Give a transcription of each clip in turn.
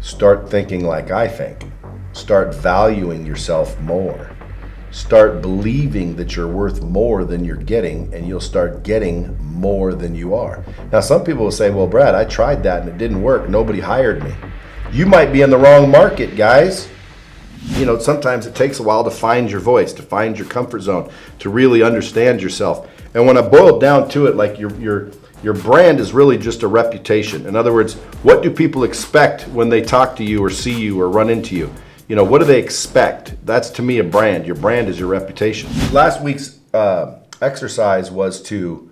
Start thinking like I think. Start valuing yourself more. Start believing that you're worth more than you're getting, and you'll start getting more than you are. Now, some people will say, well, Brad, I tried that and it didn't work. Nobody hired me. You might be in the wrong market, guys. You know, sometimes it takes a while to find your voice, to find your comfort zone, to really understand yourself. And when I boil down to it, like your brand is really just a reputation. In other words, what do people expect when they talk to you or see you or run into you? You know, what do they expect? That's, to me, a brand. Your brand is your reputation. Last week's exercise was to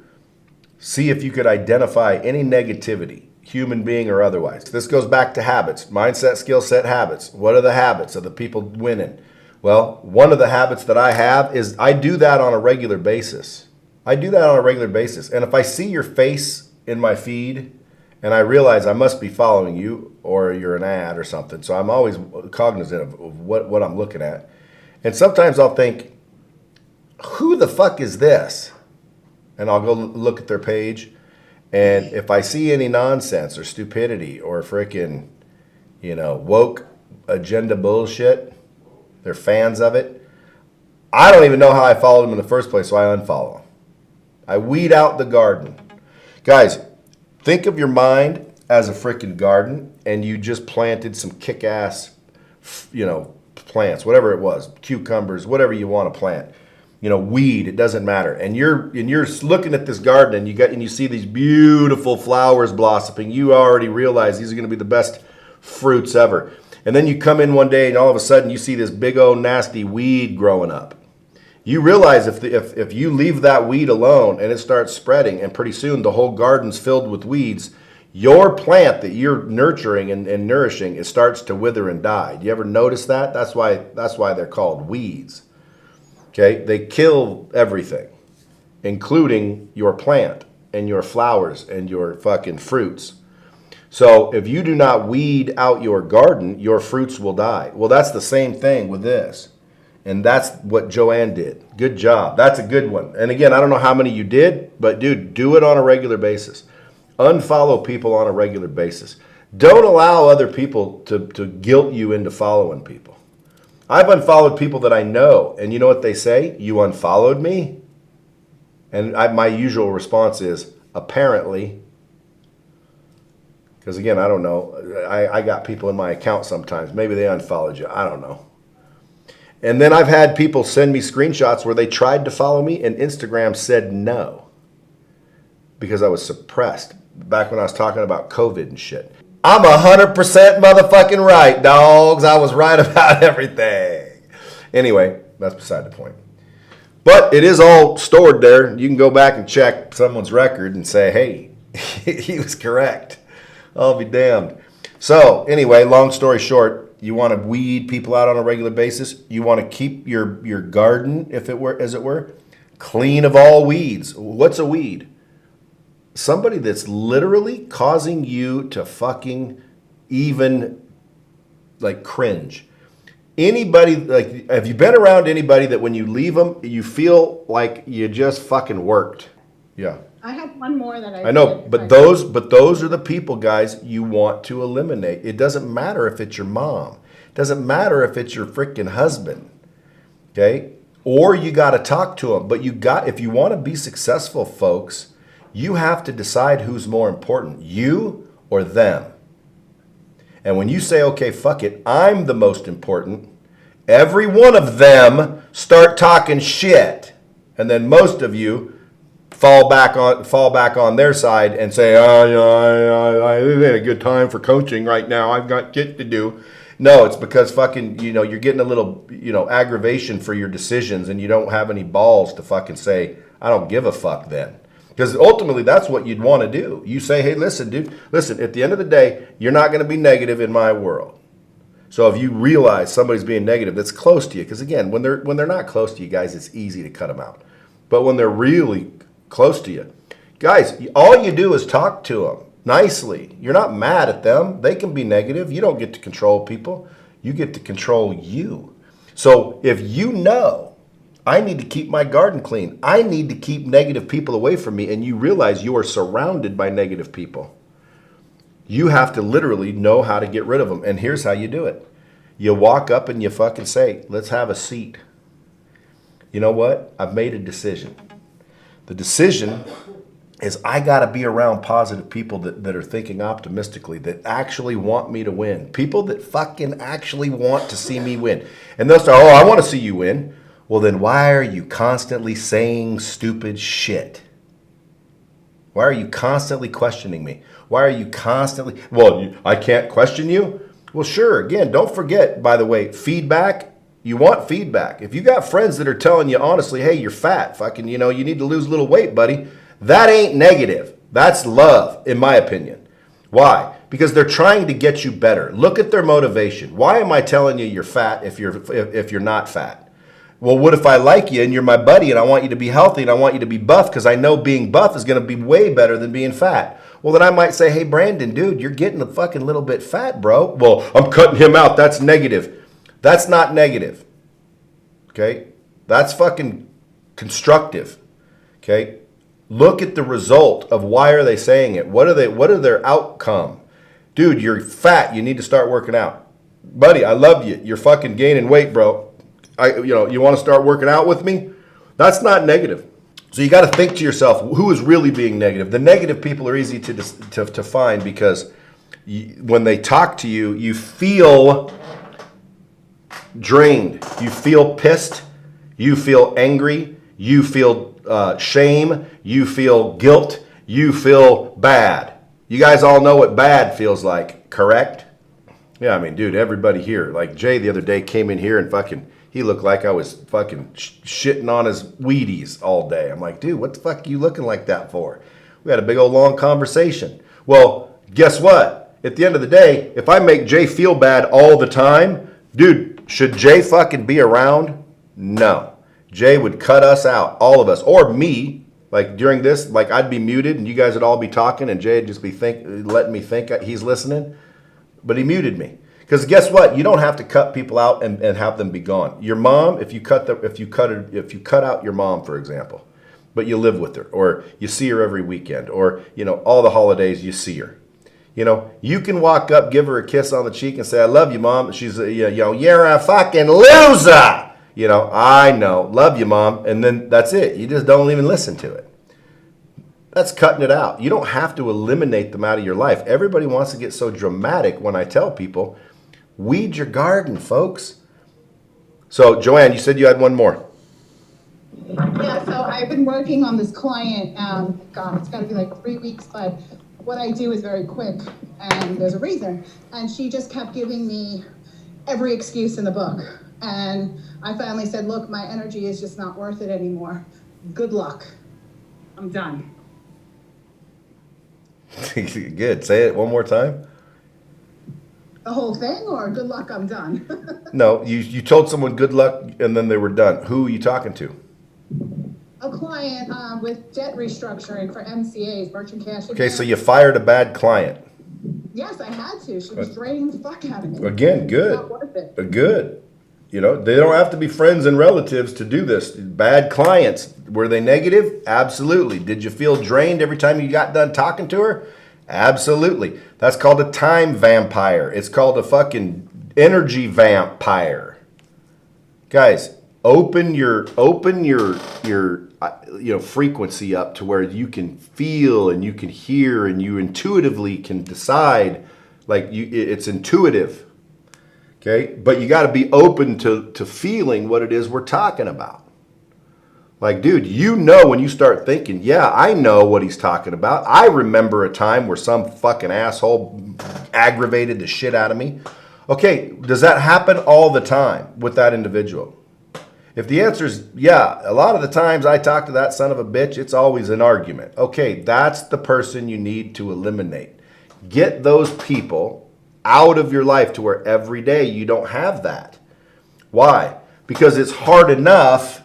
see if you could identify any negativity, human being or otherwise. This goes back to habits, mindset, skill set, habits. What are the habits of the people winning? Well, one of the habits that I have is I do that on a regular basis. And if I see your face in my feed and I realize I must be following you or you're an ad or something, so I'm always cognizant of what I'm looking at. And sometimes I'll think, who the fuck is this? And I'll go look at their page. And if I see any nonsense or stupidity or frickin', woke agenda bullshit, they're fans of it, I don't even know how I followed them in the first place, so I unfollow them. I weed out the garden. Guys, think of your mind as a frickin' garden, and you just planted some kick-ass, plants, whatever it was, cucumbers, whatever you want to plant. Weed, it doesn't matter. And you're looking at this garden and you see these beautiful flowers blossoming. You already realize these are going to be the best fruits ever. And then you come in one day and all of a sudden you see this big old nasty weed growing up. You realize if you leave that weed alone and it starts spreading and pretty soon the whole garden's filled with weeds, your plant that you're nurturing and nourishing, it starts to wither and die. Do you ever notice that? That's why they're called weeds. Okay, they kill everything, including your plant and your flowers and your fucking fruits. So if you do not weed out your garden, your fruits will die. Well, that's the same thing with this. And that's what Joanne did. Good job. That's a good one. And again, I don't know how many you did, but dude, do it on a regular basis. Unfollow people on a regular basis. Don't allow other people to guilt you into following people. I've unfollowed people that I know, and you know what they say? You unfollowed me? And my usual response is, apparently. Because again, I don't know. I got people in my account sometimes. Maybe they unfollowed you. I don't know. And then I've had people send me screenshots where they tried to follow me, and Instagram said no. Because I was suppressed. Back when I was talking about COVID and shit. I'm 100% motherfucking right, dogs. I was right about everything. Anyway, that's beside the point. But it is all stored there. You can go back and check someone's record and say, hey, he was correct. I'll be damned. So anyway, long story short, you want to weed people out on a regular basis. You want to keep your garden, if it were, as it were, clean of all weeds. What's a weed? Somebody that's literally causing you to fucking even like cringe. Anybody, like, have you been around anybody that when you leave them, you feel like you just fucking worked? Yeah. I had one more that I know, but those are the people, guys, you want to eliminate. It doesn't matter if it's your mom. It doesn't matter if it's your freaking husband. Okay? Or you got to talk to them. But if you want to be successful, folks, you have to decide who's more important, you or them. And when you say, okay, fuck it, I'm the most important, every one of them start talking shit. And then most of you fall back on their side and say, it ain't a good time for coaching right now. I've got shit to do. No, it's because fucking, you're getting a little, aggravation for your decisions and you don't have any balls to fucking say, I don't give a fuck then. Because ultimately, that's what you'd want to do. You say, hey, listen, dude, at the end of the day, you're not going to be negative in my world. So if you realize somebody's being negative, that's close to you. Because again, when they're not close to you guys, it's easy to cut them out. But when they're really close to you, guys, all you do is talk to them nicely. You're not mad at them. They can be negative. You don't get to control people. You get to control you. So if you know, I need to keep my garden clean, I need to keep negative people away from me, and you realize you are surrounded by negative people, You have to literally know how to get rid of them. And here's how you do it. You walk up and you fucking say, let's have a seat. You know what? I've made a decision. The decision is I got to be around positive people that are thinking optimistically, that actually want me to win. People that fucking actually want to see me win. And they'll start, oh, I want to see you win. Well, then why are you constantly saying stupid shit? Why are you constantly questioning me? Why are you constantly, well, I can't question you? Well, sure. Again, don't forget, by the way, feedback. You want feedback. If you got friends that are telling you honestly, hey, you're fat, fucking, you need to lose a little weight, buddy. That ain't negative. That's love, in my opinion. Why? Because they're trying to get you better. Look at their motivation. Why am I telling you you're fat if you're not fat? Well, what if I like you and you're my buddy and I want you to be healthy and I want you to be buff because I know being buff is going to be way better than being fat? Well, then I might say, hey, Brandon, dude, you're getting a fucking little bit fat, bro. Well, I'm cutting him out. That's negative. That's not negative. Okay? That's fucking constructive. Okay? Look at the result of why are they saying it? What are their outcome? Dude, you're fat. You need to start working out. Buddy, I love you. You're fucking gaining weight, bro. You want to start working out with me? That's not negative. So you got to think to yourself, who is really being negative? The negative people are easy to find because when they talk to you, you feel drained. You feel pissed. You feel angry. You feel shame. You feel guilt. You feel bad. You guys all know what bad feels like, correct? Yeah, I mean, dude, everybody here. Like Jay the other day came in here and fucking, he looked like I was fucking shitting on his Wheaties all day. I'm like, dude, what the fuck are you looking like that for? We had a big old long conversation. Well, guess what? At the end of the day, if I make Jay feel bad all the time, dude, should Jay fucking be around? No. Jay would cut us out, all of us, or me. Like during this, like I'd be muted and you guys would all be talking and Jay would just be letting me think he's listening. But he muted me. Because guess what? You don't have to cut people out and have them be gone. Your mom, if you cut out your mom, for example, but you live with her, or you see her every weekend, or all the holidays you see her. You can walk up, give her a kiss on the cheek, and say, "I love you, Mom." She's, you're a fucking loser. I know, love you, Mom, and then that's it. You just don't even listen to it. That's cutting it out. You don't have to eliminate them out of your life. Everybody wants to get so dramatic when I tell people, weed your garden, folks. So, Joanne, you said you had one more. Yeah, so I've been working on this client. God, it's got to be like 3 weeks, but what I do is very quick, and there's a reason. And she just kept giving me every excuse in the book. And I finally said, look, my energy is just not worth it anymore. Good luck. I'm done. Good. Say it one more time. The whole thing, or good luck, I'm done? No, you told someone good luck and then they were done. Who are you talking to? A client with debt restructuring for MCAs, merchant cash. Okay, so you fired a bad client. Yes, I had to. She was draining the fuck out of me. Again, good. Not worth it. Good. They don't have to be friends and relatives to do this. Bad clients, were they negative? Absolutely. Did you feel drained every time you got done talking to her? Absolutely. That's called a time vampire. It's called a fucking energy vampire. Guys, open your frequency up to where you can feel and you can hear and you intuitively can decide. It's intuitive. Okay? But you got to be open to feeling what it is we're talking about. Like, dude, when you start thinking, yeah, I know what he's talking about. I remember a time where some fucking asshole aggravated the shit out of me. Okay, does that happen all the time with that individual? If the answer is yeah, a lot of the times I talk to that son of a bitch, it's always an argument. Okay, that's the person you need to eliminate. Get those people out of your life to where every day you don't have that. Why? Because it's hard enough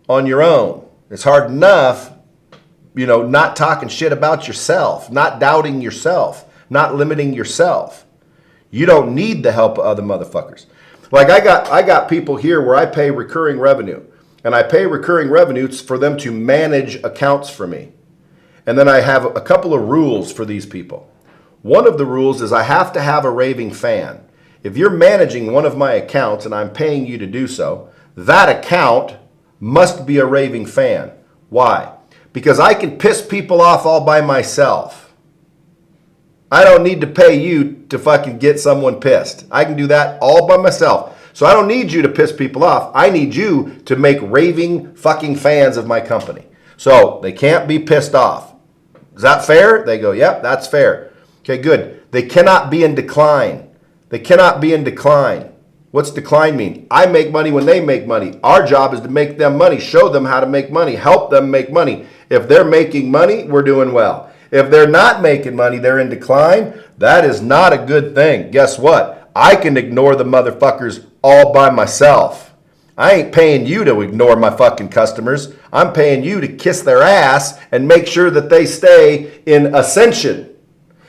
on your own. It's hard enough, not talking shit about yourself, not doubting yourself, not limiting yourself. You don't need the help of other motherfuckers. Like I got people here where I pay recurring revenue, and I pay recurring revenues for them to manage accounts for me. And then I have a couple of rules for these people. One of the rules is I have to have a raving fan. If you're managing one of my accounts and I'm paying you to do so, that account must be a raving fan. Why? Because I can piss people off all by myself. I don't need to pay you to fucking get someone pissed. I can do that all by myself. So I don't need you to piss people off. I need you to make raving fucking fans of my company. So they can't be pissed off. Is that fair? They go, yep, that's fair. Okay, good. They cannot be in decline. They cannot be in decline. What's decline mean? I make money when they make money. Our job is to make them money, show them how to make money, help them make money. If they're making money, we're doing well. If they're not making money, they're in decline. That is not a good thing. Guess what? I can ignore the motherfuckers all by myself. I ain't paying you to ignore my fucking customers. I'm paying you to kiss their ass and make sure that they stay in ascension.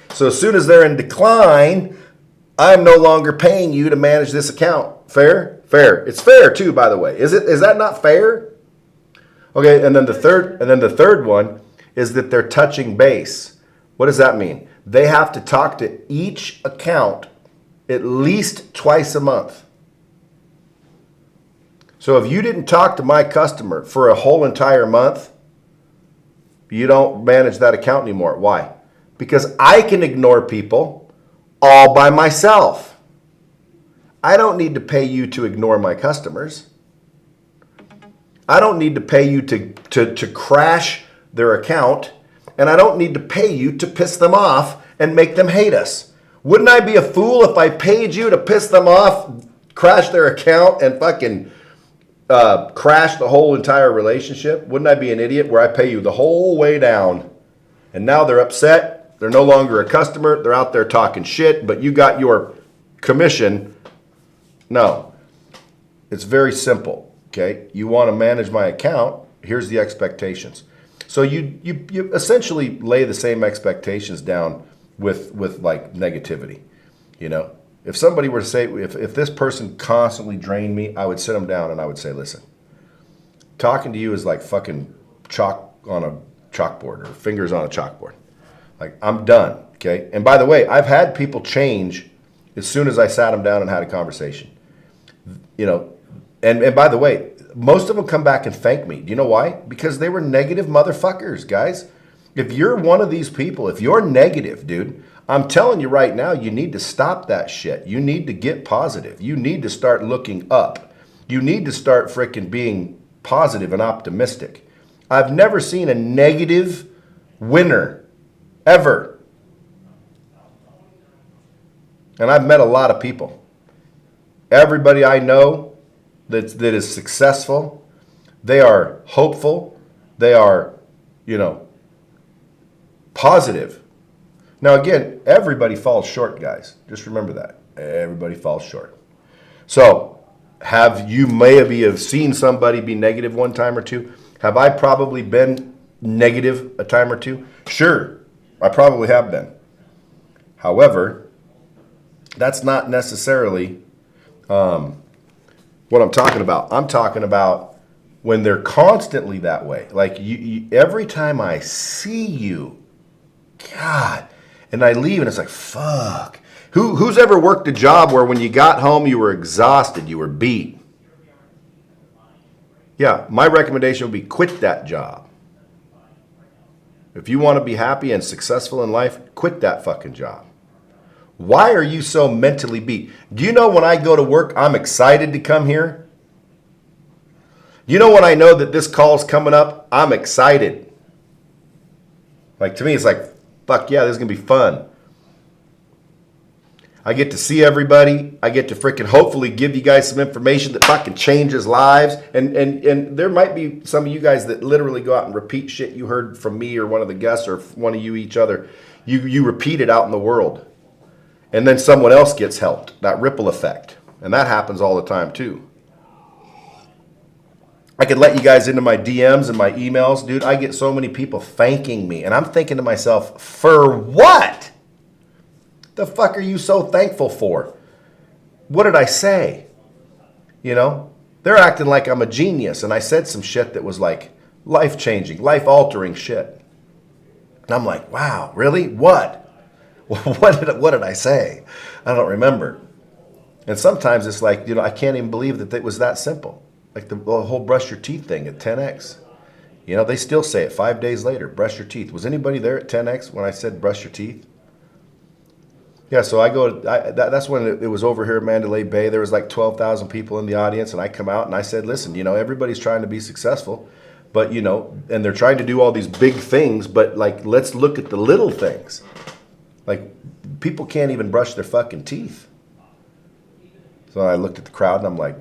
So as soon as they're in decline, I'm no longer paying you to manage this account. Fair? Fair. It's fair too, by the way. Is that not fair? Okay, and then the third one is that they're touching base. What does that mean? They have to talk to each account at least twice a month. So if you didn't talk to my customer for a whole entire month, you don't manage that account anymore. Why? Because I can ignore people all by myself. I don't need to pay you to ignore my customers. I don't need to pay you to crash their account, and I don't need to pay you to piss them off and make them hate us. Wouldn't I be a fool if I paid you to piss them off, crash their account, and fucking crash the whole entire relationship? Wouldn't I be an idiot where I pay you the whole way down, and now they're upset, they're no longer a customer, they're out there talking shit, but you got your commission? No. It's very simple, okay? You want to manage my account, here's the expectations. So you essentially lay the same expectations down with like negativity, you know? If somebody were to say, if this person constantly drained me, I would sit them down and I would say, listen, talking to you is like fucking chalk on a chalkboard or fingers on a chalkboard. Like, I'm done, okay? And by the way, I've had people change as soon as I sat them down and had a conversation. You know, and by the way, most of them come back and thank me. Do you know why? Because they were negative motherfuckers, guys. If you're one of these people, if you're negative, dude, I'm telling you right now, you need to stop that shit. You need to get positive. You need to start looking up. You need to start freaking being positive and optimistic. I've never seen a negative winner, ever. And I've met a lot of people. Everybody I know that is successful, they are hopeful, they are, you know, positive. Now again, everybody falls short, guys. Just remember that. Everybody falls short. So, you may have seen somebody be negative one time or two. Have I probably been negative a time or two? Sure, I probably have been. However, that's not necessarily what I'm talking about. I'm talking about when they're constantly that way. Like every time I see you, God, and I leave and it's like, fuck. Who's ever worked a job where when you got home you were exhausted, you were beat? Yeah, my recommendation would be quit that job. If you want to be happy and successful in life, quit that fucking job. Why are you so mentally beat? Do you know when I go to work, I'm excited to come here? You know when I know that this call's coming up, I'm excited. Like to me, it's like, fuck yeah, this is going to be fun. I get to see everybody. I get to freaking hopefully give you guys some information that fucking changes lives. And there might be some of you guys that literally go out and repeat shit you heard from me or one of the guests or one of you each other. You repeat it out in the world. And then someone else gets helped. That ripple effect. And that happens all the time too. I could let you guys into my DMs and my emails. Dude, I get so many people thanking me. And I'm thinking to myself, for what? The fuck are you so thankful for? What did I say? You know, they're acting like I'm a genius. And I said some shit that was like life-changing, life-altering shit. And I'm like, wow, really? What? What did I say? I don't remember. And sometimes it's like, I can't even believe that it was that simple. Like the whole brush your teeth thing at 10X. They still say it 5 days later, brush your teeth. Was anybody there at 10X when I said brush your teeth? Yeah, so that's when it was over here at Mandalay Bay. There was like 12,000 people in the audience, and I come out and I said, listen, everybody's trying to be successful, but, and they're trying to do all these big things, but like, let's look at the little things. Like, people can't even brush their fucking teeth. So I looked at the crowd and I'm like,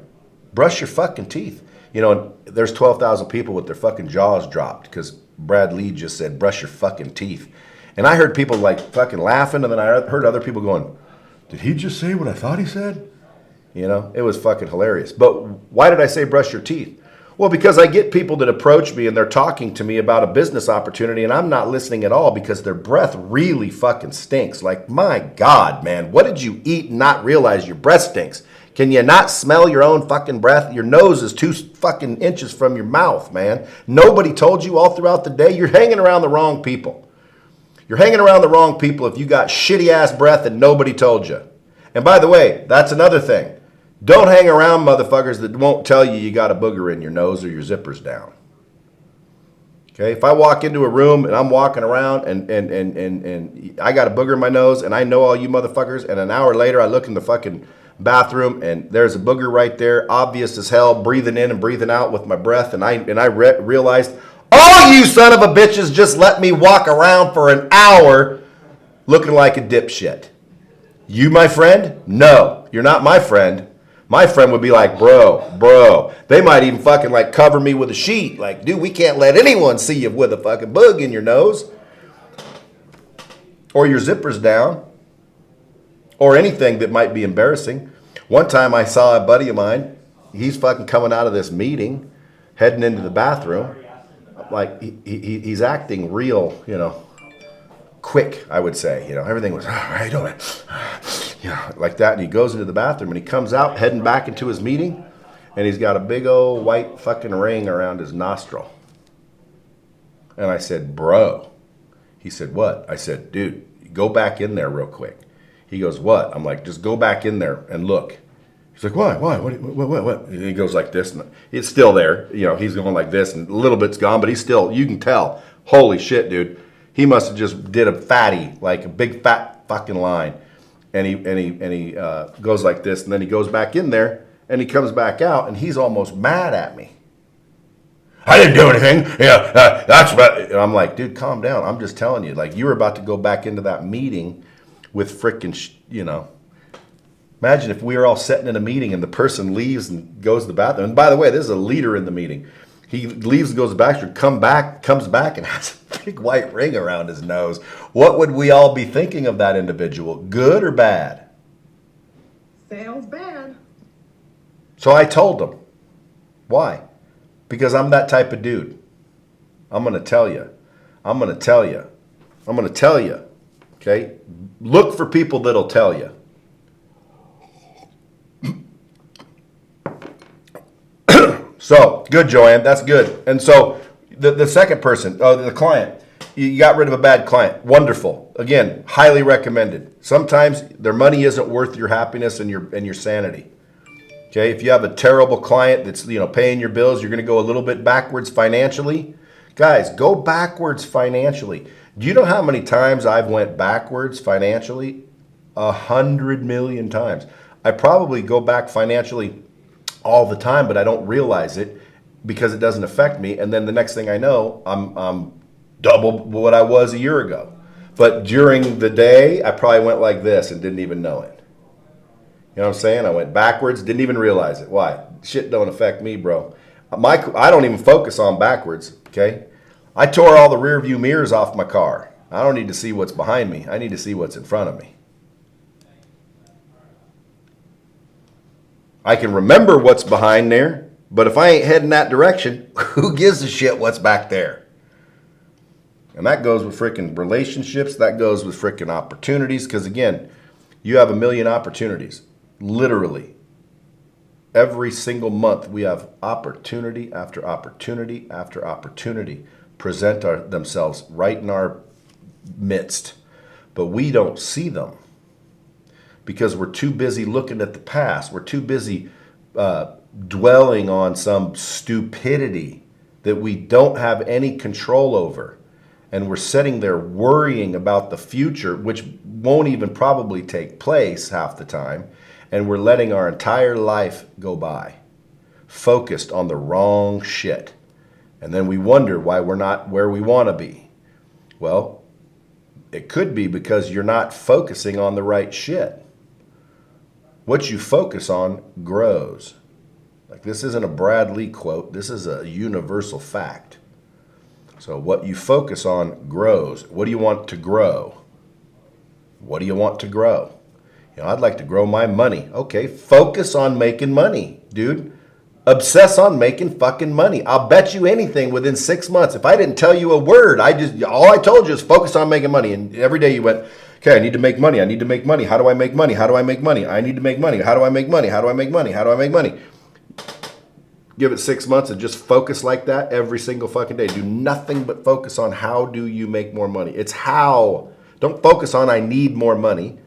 brush your fucking teeth. And there's 12,000 people with their fucking jaws dropped because Brad Lee just said, brush your fucking teeth. And I heard people like fucking laughing, and then I heard other people going, did he just say what I thought he said? It was fucking hilarious. But why did I say brush your teeth? Well, because I get people that approach me and they're talking to me about a business opportunity and I'm not listening at all because their breath really fucking stinks. Like, my God, man, what did you eat and not realize your breath stinks? Can you not smell your own fucking breath? Your nose is 2 fucking inches from your mouth, man. Nobody told you all throughout the day. You're hanging around the wrong people. You're hanging around the wrong people if you got shitty ass breath and nobody told you. And by the way, that's another thing. Don't hang around motherfuckers that won't tell you got a booger in your nose or your zipper's down. Okay, if I walk into a room and I'm walking around and I got a booger in my nose and I know all you motherfuckers, and an hour later I look in the fucking bathroom and there's a booger right there, obvious as hell, breathing in and breathing out with my breath, and I realized, all you son of a bitches just let me walk around for an hour looking like a dipshit. You my friend? No, you're not my friend. My friend would be like, bro. They might even fucking like cover me with a sheet. Like, dude, we can't let anyone see you with a fucking bug in your nose. Or your zipper's down. Or anything that might be embarrassing. One time I saw a buddy of mine. He's fucking coming out of this meeting, heading into the bathroom. Like, he's acting real, quick, I would say. Everything was, how are you doing? Like that. And he goes into the bathroom and he comes out heading back into his meeting, and he's got a big old white fucking ring around his nostril. And I said, bro. He said, what? I said, dude, go back in there real quick. He goes, what? I'm like, just go back in there and look. He's like, why? What? And he goes like this, and it's still there. He's going like this, and a little bit's gone, but he's still, you can tell. Holy shit, dude. He must have just did a fatty, like a big fat fucking line. And he goes like this, and then he goes back in there, and he comes back out, and he's almost mad at me. I didn't do anything. That's what. And I'm like, dude, calm down. I'm just telling you, like, you were about to go back into that meeting with frickin', Imagine if we were all sitting in a meeting and the person leaves and goes to the bathroom. And by the way, this is a leader in the meeting. He leaves and goes to the bathroom, comes back and has a big white ring around his nose. What would we all be thinking of that individual? Good or bad? Sounds bad. So I told him. Why? Because I'm that type of dude. I'm going to tell you. Okay? Look for people that'll tell you. So, good, Joanne. That's good. And so, the second person, the client, you got rid of a bad client. Wonderful. Again, highly recommended. Sometimes their money isn't worth your happiness and your sanity. Okay, if you have a terrible client that's paying your bills, you're going to go a little bit backwards financially. Guys, go backwards financially. Do you know how many times I've went backwards financially? 100 million times. I probably go back financially all the time, but I don't realize it because it doesn't affect me. And then the next thing I know, I'm double what I was a year ago. But during the day, I probably went like this and didn't even know it. You know what I'm saying? I went backwards, didn't even realize it. Why? Shit don't affect me, bro. I don't even focus on backwards, okay? I tore all the rear view mirrors off my car. I don't need to see what's behind me. I need to see what's in front of me. I can remember what's behind there, but if I ain't heading that direction, who gives a shit what's back there? And that goes with freaking relationships. That goes with freaking opportunities. Because again, you have a million opportunities. Literally. Every single month, we have opportunity after opportunity after opportunity present themselves right in our midst. but we don't see them because we're too busy looking at the past. We're too busy dwelling on some stupidity that we don't have any control over. And we're sitting there worrying about the future, which won't even probably take place half the time. And we're letting our entire life go by, focused on the wrong shit. And then we wonder why we're not where we want to be. Well, it could be because you're not focusing on the right shit. What you focus on grows. Like, this isn't a Brad Lee quote. This is a universal fact. So what you focus on grows. What do you want to grow? What do you want to grow? You know, I'd like to grow my money. Okay, focus on making money, dude. Obsess on making fucking money. I'll bet you anything within 6 months. If I didn't tell you a word, all I told you is focus on making money. And every day you went, okay, I need to make money. I need to make money. How do I make money? How do I make money? I need to make money. How do I make money? How do I make money? How do I make money? Give it 6 months and just focus like that every single fucking day. Do nothing but focus on how do you make more money. It's how. Don't focus on I need more money.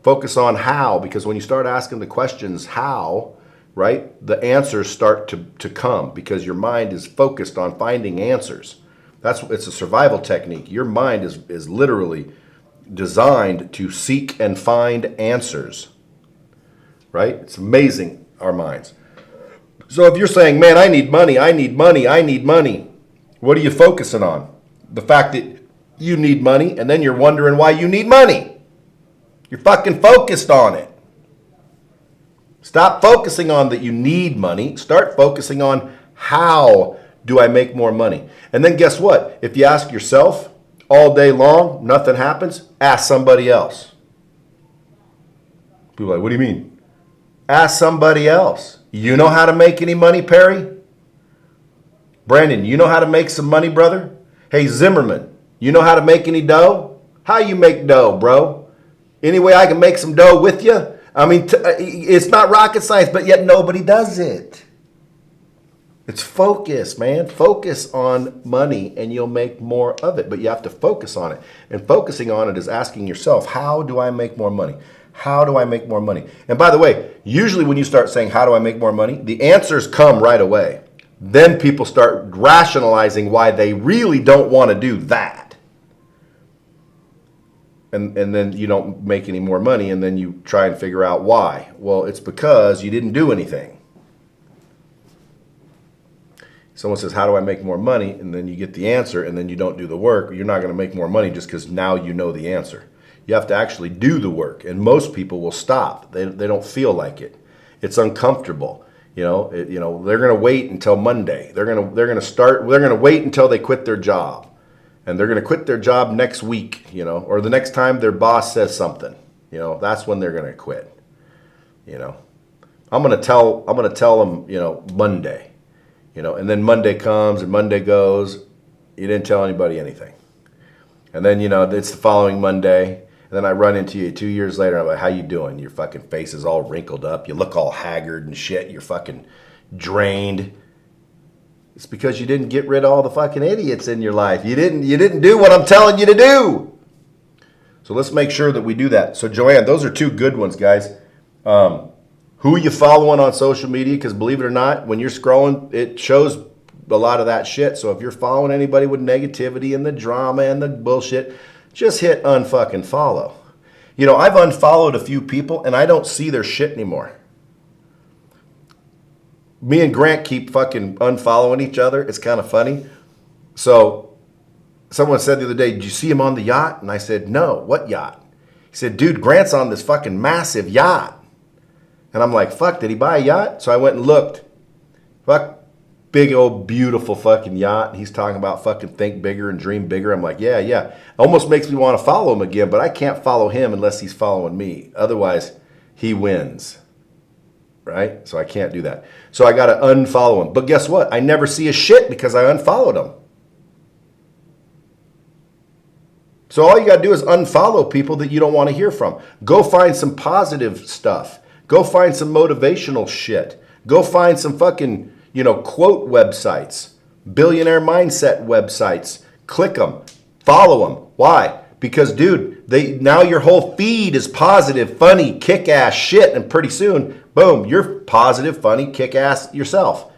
Focus on how, because when you start asking the questions how, right, the answers start to come because your mind is focused on finding answers. It's a survival technique. Your mind is literally designed to seek and find answers, right? It's amazing, our minds. So if you're saying, man, I need money, I need money, I need money, what are you focusing on? The fact that you need money, and then you're wondering why you need money. You're fucking focused on it. Stop focusing on that you need money. Start focusing on how do I make more money? And then guess what? If you ask yourself all day long, nothing happens, ask somebody else. People are like, what do you mean? Ask somebody else. You know how to make any money, Perry? Brandon, you know how to make some money, brother? Hey, Zimmerman, you know how to make any dough? How you make dough, bro? Any way I can make some dough with you? I mean, it's not rocket science, but yet nobody does it. It's focus, man. Focus on money and you'll make more of it, but you have to focus on it. And focusing on it is asking yourself, how do I make more money? How do I make more money? And by the way, usually when you start saying, how do I make more money? The answers come right away. Then people start rationalizing why they really don't want to do that. And then you don't make any more money, and then you try and figure out why. Well, it's because you didn't do anything. Someone says, how do I make more money? And then you get the answer, and then you don't do the work. You're not going to make more money just because now you know the answer. You have to actually do the work, and most people will stop. They don't feel like it. It's uncomfortable. They're going to wait until Monday. They're going to wait until they quit their job. And they're going to quit their job next week, or the next time their boss says something. That's when they're going to quit. I'm going to tell them, Monday. And then Monday comes and Monday goes. You didn't tell anybody anything. And then, it's the following Monday. And then I run into you 2 years later. I'm like, how you doing? Your fucking face is all wrinkled up. You look all haggard and shit. You're fucking drained. It's because you didn't get rid of all the fucking idiots in your life. You didn't do what I'm telling you to do. So let's make sure that we do that. So Joanne, those are two good ones, guys. Who are you following on social media? Because believe it or not, when you're scrolling, it shows a lot of that shit. So if you're following anybody with negativity and the drama and the bullshit, just hit unfucking follow. I've unfollowed a few people and I don't see their shit anymore. Me and Grant keep fucking unfollowing each other. It's kind of funny. So someone said the other day, did you see him on the yacht? And I said, no. What yacht? He said, dude, Grant's on this fucking massive yacht. And I'm like, fuck, did he buy a yacht? So I went and looked. Fuck, big old beautiful fucking yacht. He's talking about fucking think bigger and dream bigger. I'm like, yeah. Almost makes me want to follow him again, but I can't follow him unless he's following me. Otherwise, he wins. Right? So I can't do that. So I got to unfollow him. But guess what? I never see a shit because I unfollowed him. So all you got to do is unfollow people that you don't want to hear from. Go find some positive stuff. Go find some motivational shit. Go find some fucking, quote websites, billionaire mindset websites. Click them. Follow them. Why? Because, dude, now your whole feed is positive, funny, kick-ass shit, and pretty soon, boom, you're positive, funny, kick-ass yourself.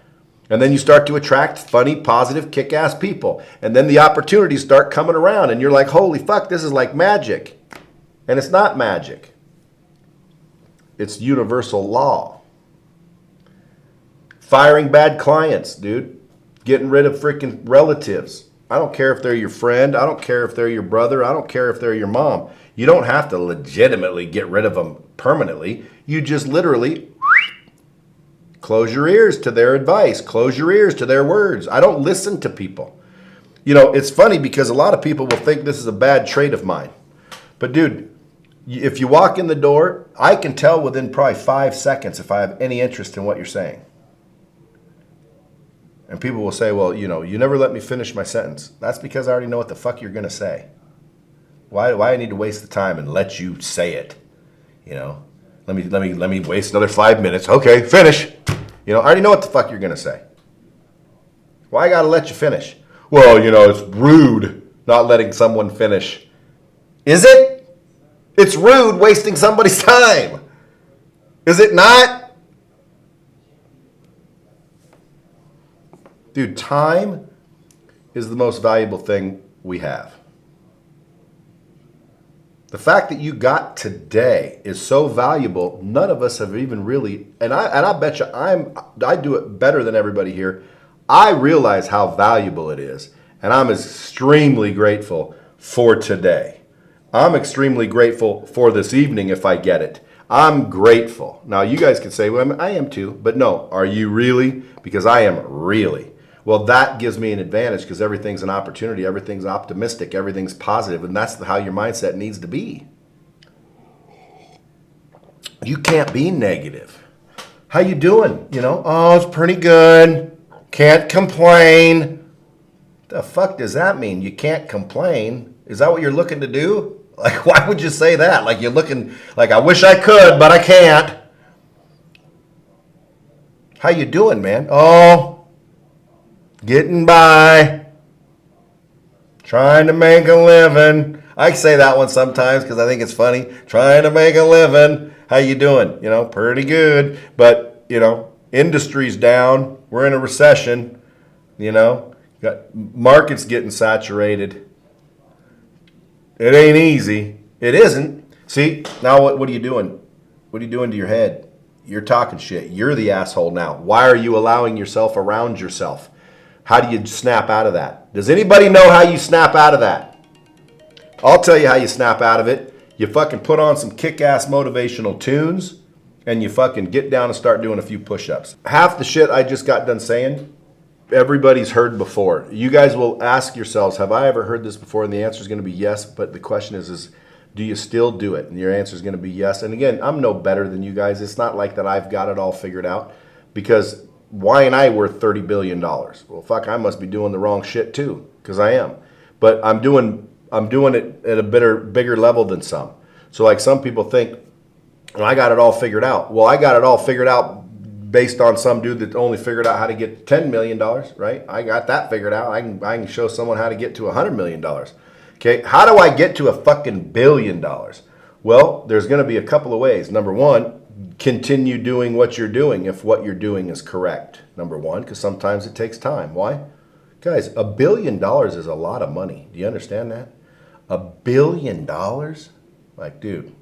And then you start to attract funny, positive, kick-ass people. And then the opportunities start coming around, and you're like, holy fuck, this is like magic. And it's not magic. It's universal law. Firing bad clients, dude. Getting rid of freaking relatives. I don't care if they're your friend. I don't care if they're your brother. I don't care if they're your mom. You don't have to legitimately get rid of them permanently. You just literally close your ears to their advice. Close your ears to their words. I don't listen to people. You know, it's funny because a lot of people will think this is a bad trait of mine. But dude, if you walk in the door, I can tell within probably 5 seconds if I have any interest in what you're saying. And people will say, well, you know, you never let me finish my sentence. That's because I already know what the fuck you're going to say. Why I need to waste the time and let you say it? You know, let me waste another 5 minutes. Okay, finish. You know, I already know what the fuck you're going to say. Why I got to let you finish? Well, you know, it's rude not letting someone finish. Is it? It's rude wasting somebody's time. Is it not? Dude, time is the most valuable thing we have. The fact that you got today is so valuable, none of us have even really, and I bet you I do it better than everybody here. I realize how valuable it is, and I'm extremely grateful for today. I'm extremely grateful for this evening if I get it. I'm grateful. Now, you guys can say, well, I am too, but no, are you really? Because I am really. Well, that gives me an advantage because everything's an opportunity, everything's optimistic, everything's positive, and that's how your mindset needs to be. You can't be negative. How you doing? You know, oh, it's pretty good. Can't complain. The fuck does that mean? You can't complain? Is that what you're looking to do? Like, why would you say that? Like you're looking, like I wish I could, but I can't. How you doing, man? Oh, getting by, trying to make a living. I say that one sometimes because I think it's funny. Trying to make a living. How you doing? You know, pretty good. But, you know, industry's down. We're in a recession. You know, got markets getting saturated. It ain't easy. It isn't. See, now what are you doing? What are you doing to your head? You're talking shit. You're the asshole now. Why are you allowing yourself around yourself? How do you snap out of that? Does anybody know how you snap out of that? I'll tell you how you snap out of it. You fucking put on some kick-ass motivational tunes and you fucking get down and start doing a few push-ups. Half the shit I just got done saying, everybody's heard before. You guys will ask yourselves, have I ever heard this before? And the answer is going to be yes, but the question is do you still do it? And your answer is going to be yes. And again, I'm no better than you guys. It's not like that I've got it all figured out because why ain't I worth $30 billion? Well, fuck, I must be doing the wrong shit too, because I am. But I'm doing it at a bigger level than some. So like some people think, well, I got it all figured out. Well, I got it all figured out based on some dude that only figured out how to get $10 million, right? I got that figured out. I can show someone how to get to $100 million. Okay, how do I get to a fucking $1 billion? Well, there's going to be a couple of ways. Number one, continue doing what you're doing if what you're doing is correct. Number one, because sometimes it takes time. Why? Guys, $1 billion is a lot of money. Do you understand that? $1 billion? Like, dude,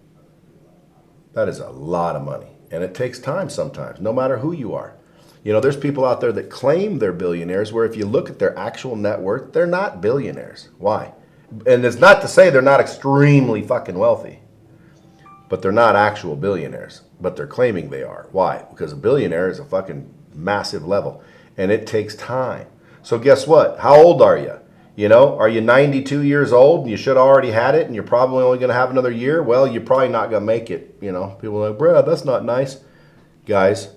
that is a lot of money. And it takes time sometimes, no matter who you are. You know, there's people out there that claim they're billionaires where if you look at their actual net worth, they're not billionaires. Why? And it's not to say they're not extremely fucking wealthy, but they're not actual billionaires. But they're claiming they are. Why? Because a billionaire is a fucking massive level. And it takes time. So guess what? How old are you? You know, are you 92 years old and you should have already had it and you're probably only going to have another year? Well, you're probably not going to make it. You know, people are like, Brad, that's not nice. Guys,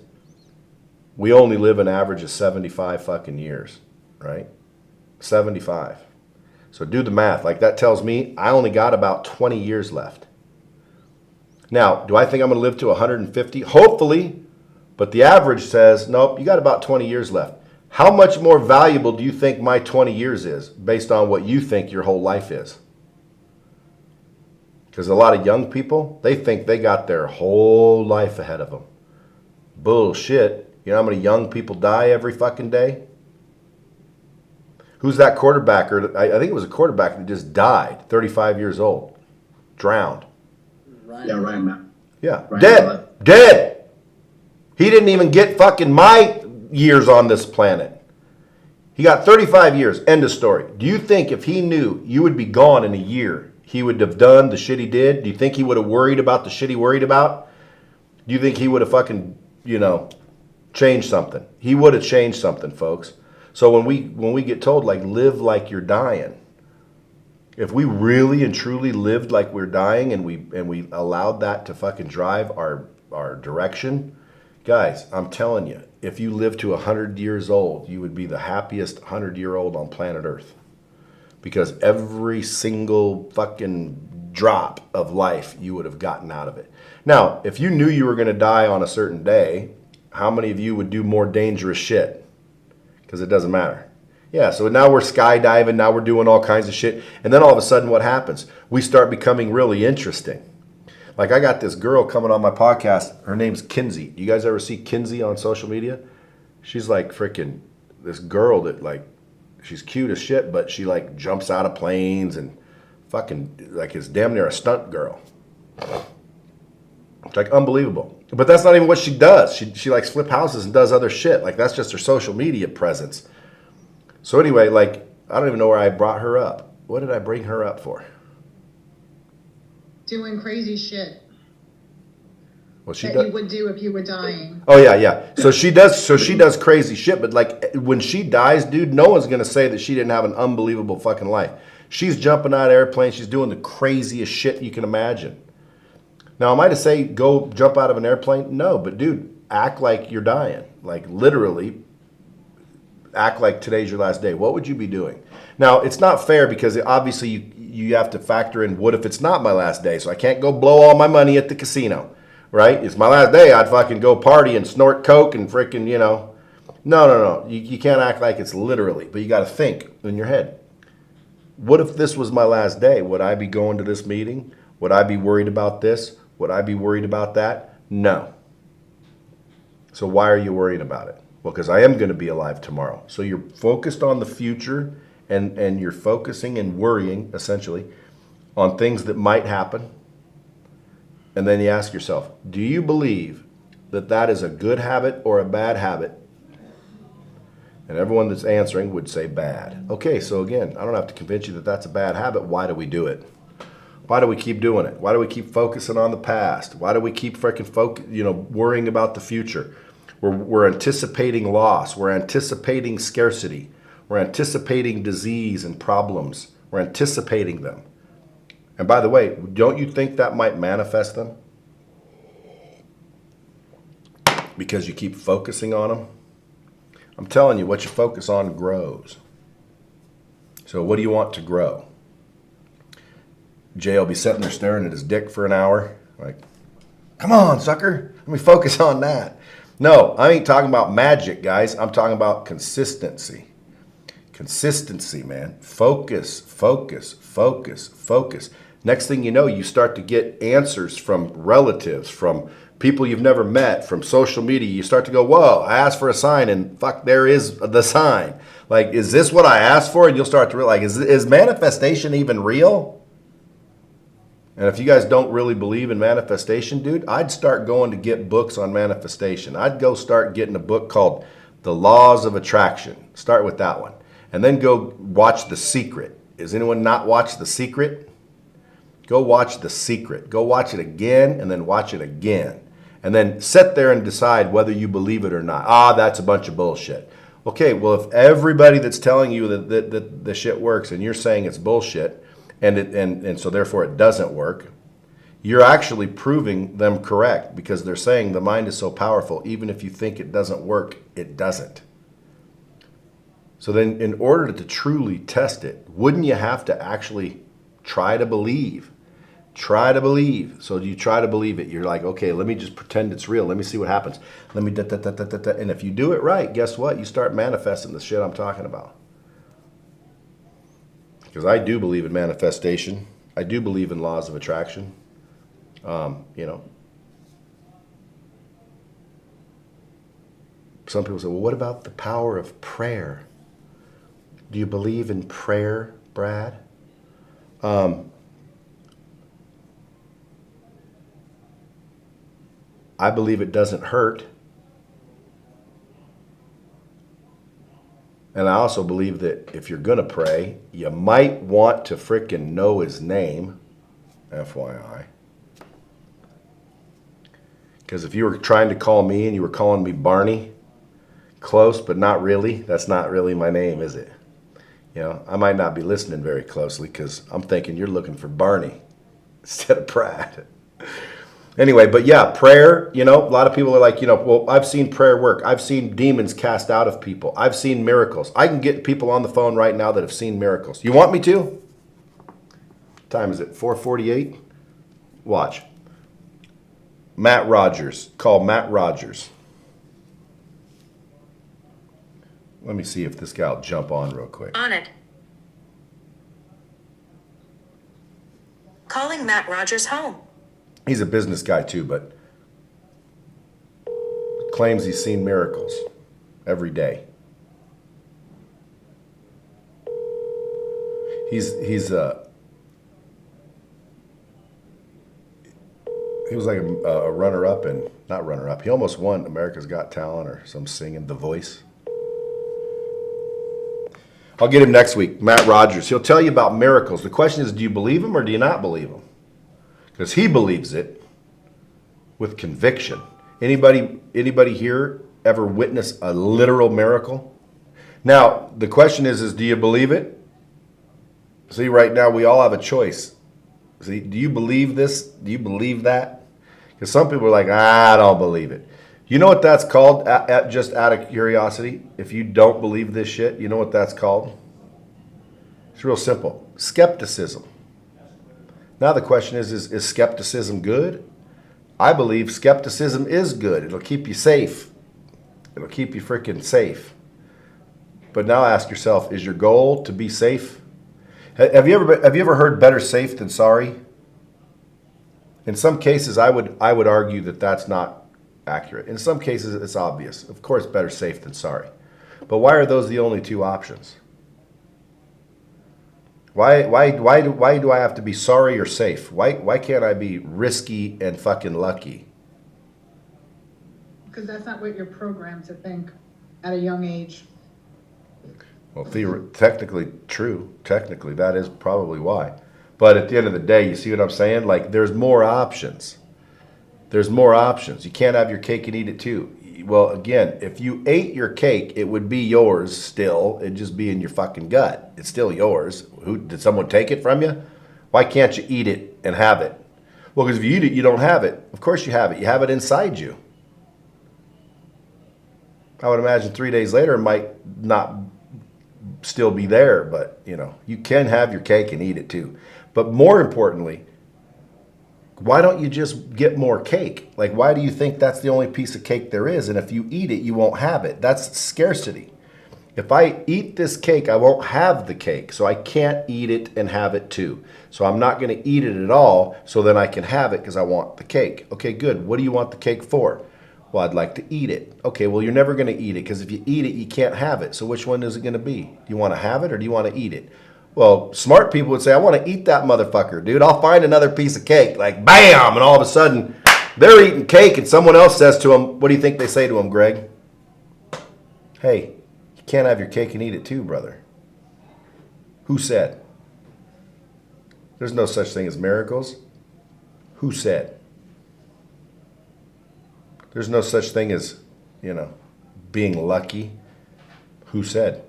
we only live an average of 75 fucking years, right? 75. So do the math. Like that tells me I only got about 20 years left. Now, do I think I'm going to live to 150? Hopefully, but the average says, nope, you got about 20 years left. How much more valuable do you think my 20 years is based on what you think your whole life is? Because a lot of young people, they think they got their whole life ahead of them. Bullshit. You know how many young people die every fucking day? Who's that quarterback? I think it was a quarterback that just died, 35 years old, drowned. Ryan, man. Yeah, Ryan, dead. He didn't even get fucking my years on this planet. He got 35 years, end of story. Do you think if he knew you would be gone in a year, he would have done the shit he did? Do you think he would have worried about the shit he worried about? Do you think he would have fucking, changed something? He would have changed something, folks. So when we get told, like, live like you're dying, if we really and truly lived like we're dying and we allowed that to fucking drive our direction, guys, I'm telling you, if you live to 100 years old, you would be the happiest 100-year-old on planet Earth. Because every single fucking drop of life you would have gotten out of it. Now, if you knew you were going to die on a certain day, how many of you would do more dangerous shit? Because it doesn't matter. Yeah, so now we're skydiving, now we're doing all kinds of shit. And then all of a sudden what happens? We start becoming really interesting. Like, I got this girl coming on my podcast. Her name's Kinsey. You guys ever see Kinsey on social media? She's like freaking this girl that, like, she's cute as shit, but she, like, jumps out of planes and fucking, like, is damn near a stunt girl. It's like unbelievable. But that's not even what she does. She likes flip houses and does other shit. Like, that's just her social media presence. So anyway, like, I don't even know where I brought her up. What did I bring her up for? Doing crazy shit Well, you would do if you were dying. Oh yeah. So she does crazy shit, but like when she dies, dude, no one's gonna say that she didn't have an unbelievable fucking life. She's jumping out of airplanes, she's doing the craziest shit you can imagine. Now, am I to say go jump out of an airplane? No, but dude, act like you're dying. Like, literally act like today's your last day. What would you be doing? Now, it's not fair because obviously you have to factor in, what if it's not my last day? So I can't go blow all my money at the casino, right? It's my last day. I'd fucking go party and snort coke and freaking, No. You can't act like it's literally, but you got to think in your head. What if this was my last day? Would I be going to this meeting? Would I be worried about this? Would I be worried about that? No. So why are you worrying about it? Well, because I am going to be alive tomorrow. So you're focused on the future and you're focusing and worrying, essentially, on things that might happen. And then you ask yourself, do you believe that that is a good habit or a bad habit? And everyone that's answering would say bad. Okay, so again, I don't have to convince you that that's a bad habit. Why do we do it? Why do we keep doing it? Why do we keep focusing on the past? Why do we keep freaking worrying about the future? We're anticipating loss. We're anticipating scarcity. We're anticipating disease and problems. We're anticipating them. And by the way, don't you think that might manifest them? Because you keep focusing on them? I'm telling you, what you focus on grows. So what do you want to grow? Jay will be sitting there staring at his dick for an hour. Like, come on, sucker. Let me focus on that. No, I ain't talking about magic, guys. I'm talking about consistency. Consistency, man. Focus. Next thing you know, you start to get answers from relatives, from people you've never met, from social media. You start to go, whoa, I asked for a sign and fuck, there is the sign. Like, is this what I asked for? And you'll start to realize, is manifestation even real? And if you guys don't really believe in manifestation, dude, I'd start going to get books on manifestation. I'd go start getting a book called The Laws of Attraction. Start with that one. And then go watch The Secret. Has anyone not watched The Secret? Go watch The Secret. Go watch it again and then watch it again. And then sit there and decide whether you believe it or not. Ah, that's a bunch of bullshit. Okay, well, if everybody that's telling you that the shit works and you're saying it's bullshit, and so therefore it doesn't work, you're actually proving them correct, because they're saying the mind is so powerful, even if you think it doesn't work, it doesn't. So then in order to truly test it, wouldn't you have to actually try to believe? Try to believe. So you try to believe it. You're like, okay, let me just pretend it's real. Let me see what happens. Let me da. And if you do it right, guess what? You start manifesting the shit I'm talking about. Because I do believe in manifestation. I do believe in laws of attraction. You know, some people say, well, what about the power of prayer? Do you believe in prayer, Brad? I believe it doesn't hurt. And I also believe that if you're going to pray, you might want to frickin' know his name, FYI. Because if you were trying to call me and you were calling me Barney, close, but not really, that's not really my name, is it? You know, I might not be listening very closely because I'm thinking you're looking for Barney instead of Brad. Anyway, but yeah, prayer, you know, a lot of people are like, you know, well, I've seen prayer work. I've seen demons cast out of people. I've seen miracles. I can get people on the phone right now that have seen miracles. You want me to? What time is it? 4:48? Watch. Matt Rogers. Call Matt Rogers. Let me see if this guy will jump on real quick. On it. Calling Matt Rogers home. He's a business guy too, but claims he's seen miracles every day. He was like a runner-up and not runner-up. He almost won America's Got Talent or some singing The Voice. I'll get him next week, Matt Rogers. He'll tell you about miracles. The question is, do you believe him or do you not believe him? Because he believes it with conviction. Anybody here ever witness a literal miracle? Now, the question is do you believe it? See, right now we all have a choice. See, do you believe this? Do you believe that? Because some people are like, I don't believe it. You know what that's called, just out of curiosity? If you don't believe this shit, you know what that's called? It's real simple. Skepticism. Now the question is skepticism good? I believe skepticism is good. It'll keep you safe. It'll keep you freaking safe. But now ask yourself, is your goal to be safe? Have you ever heard better safe than sorry? In some cases, I would argue that that's not accurate. In some cases, it's obvious. Of course, better safe than sorry. But why are those the only two options? Why do I have to be sorry or safe? Why can't I be risky and fucking lucky? Because that's not what you're programmed to think at a young age. Well, technically true. Technically, that is probably why. But at the end of the day, you see what I'm saying? Like, there's more options. There's more options. You can't have your cake and eat it too. Well, again, if you ate your cake, it would be yours still. It'd just be in your fucking gut. It's still yours. Did someone take it from you? Why can't you eat it and have it? Well, because if you eat it, you don't have it. Of course you have it. You have it inside you. I would imagine 3 days later it might not still be there, but you know, you can have your cake and eat it too. But more importantly, why don't you just get more cake? Like, why do you think that's the only piece of cake there is? And if you eat it, you won't have it. That's scarcity. If I eat this cake, I won't have the cake. So I can't eat it and have it too. So I'm not going to eat it at all so then I can have it because I want the cake. Okay, good. What do you want the cake for? Well, I'd like to eat it. Okay, well, you're never going to eat it because if you eat it, you can't have it. So which one is it going to be? Do you want to have it or do you want to eat it? Well, smart people would say, I want to eat that motherfucker, dude. I'll find another piece of cake. Like, bam! And all of a sudden, they're eating cake and someone else says to them, what do you think they say to them, Greg? Hey, you can't have your cake and eat it too, brother. Who said? There's no such thing as miracles. Who said? There's no such thing as, being lucky. Who said?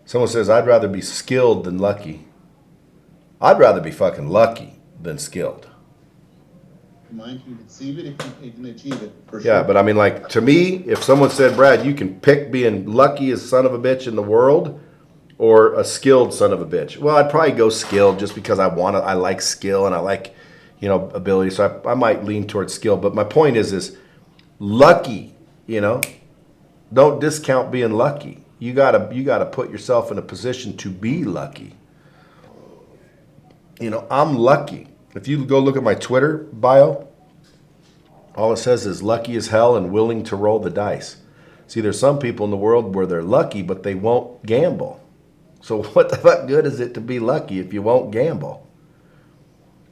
Someone says, I'd rather be skilled than lucky. I'd rather be fucking lucky than skilled. Mind you can conceive it if you can achieve it, for sure. Yeah, but I mean, like, to me, if someone said, Brad, you can pick being lucky as son of a bitch in the world or a skilled son of a bitch. Well, I'd probably go skilled just because I like skill and I like, ability. So I might lean towards skill. But my point is lucky, don't discount being lucky. You gotta put yourself in a position to be lucky. You know, I'm lucky. If you go look at my Twitter bio, all it says is lucky as hell and willing to roll the dice. See, there's some people in the world where they're lucky, but they won't gamble. So what the fuck good is it to be lucky if you won't gamble?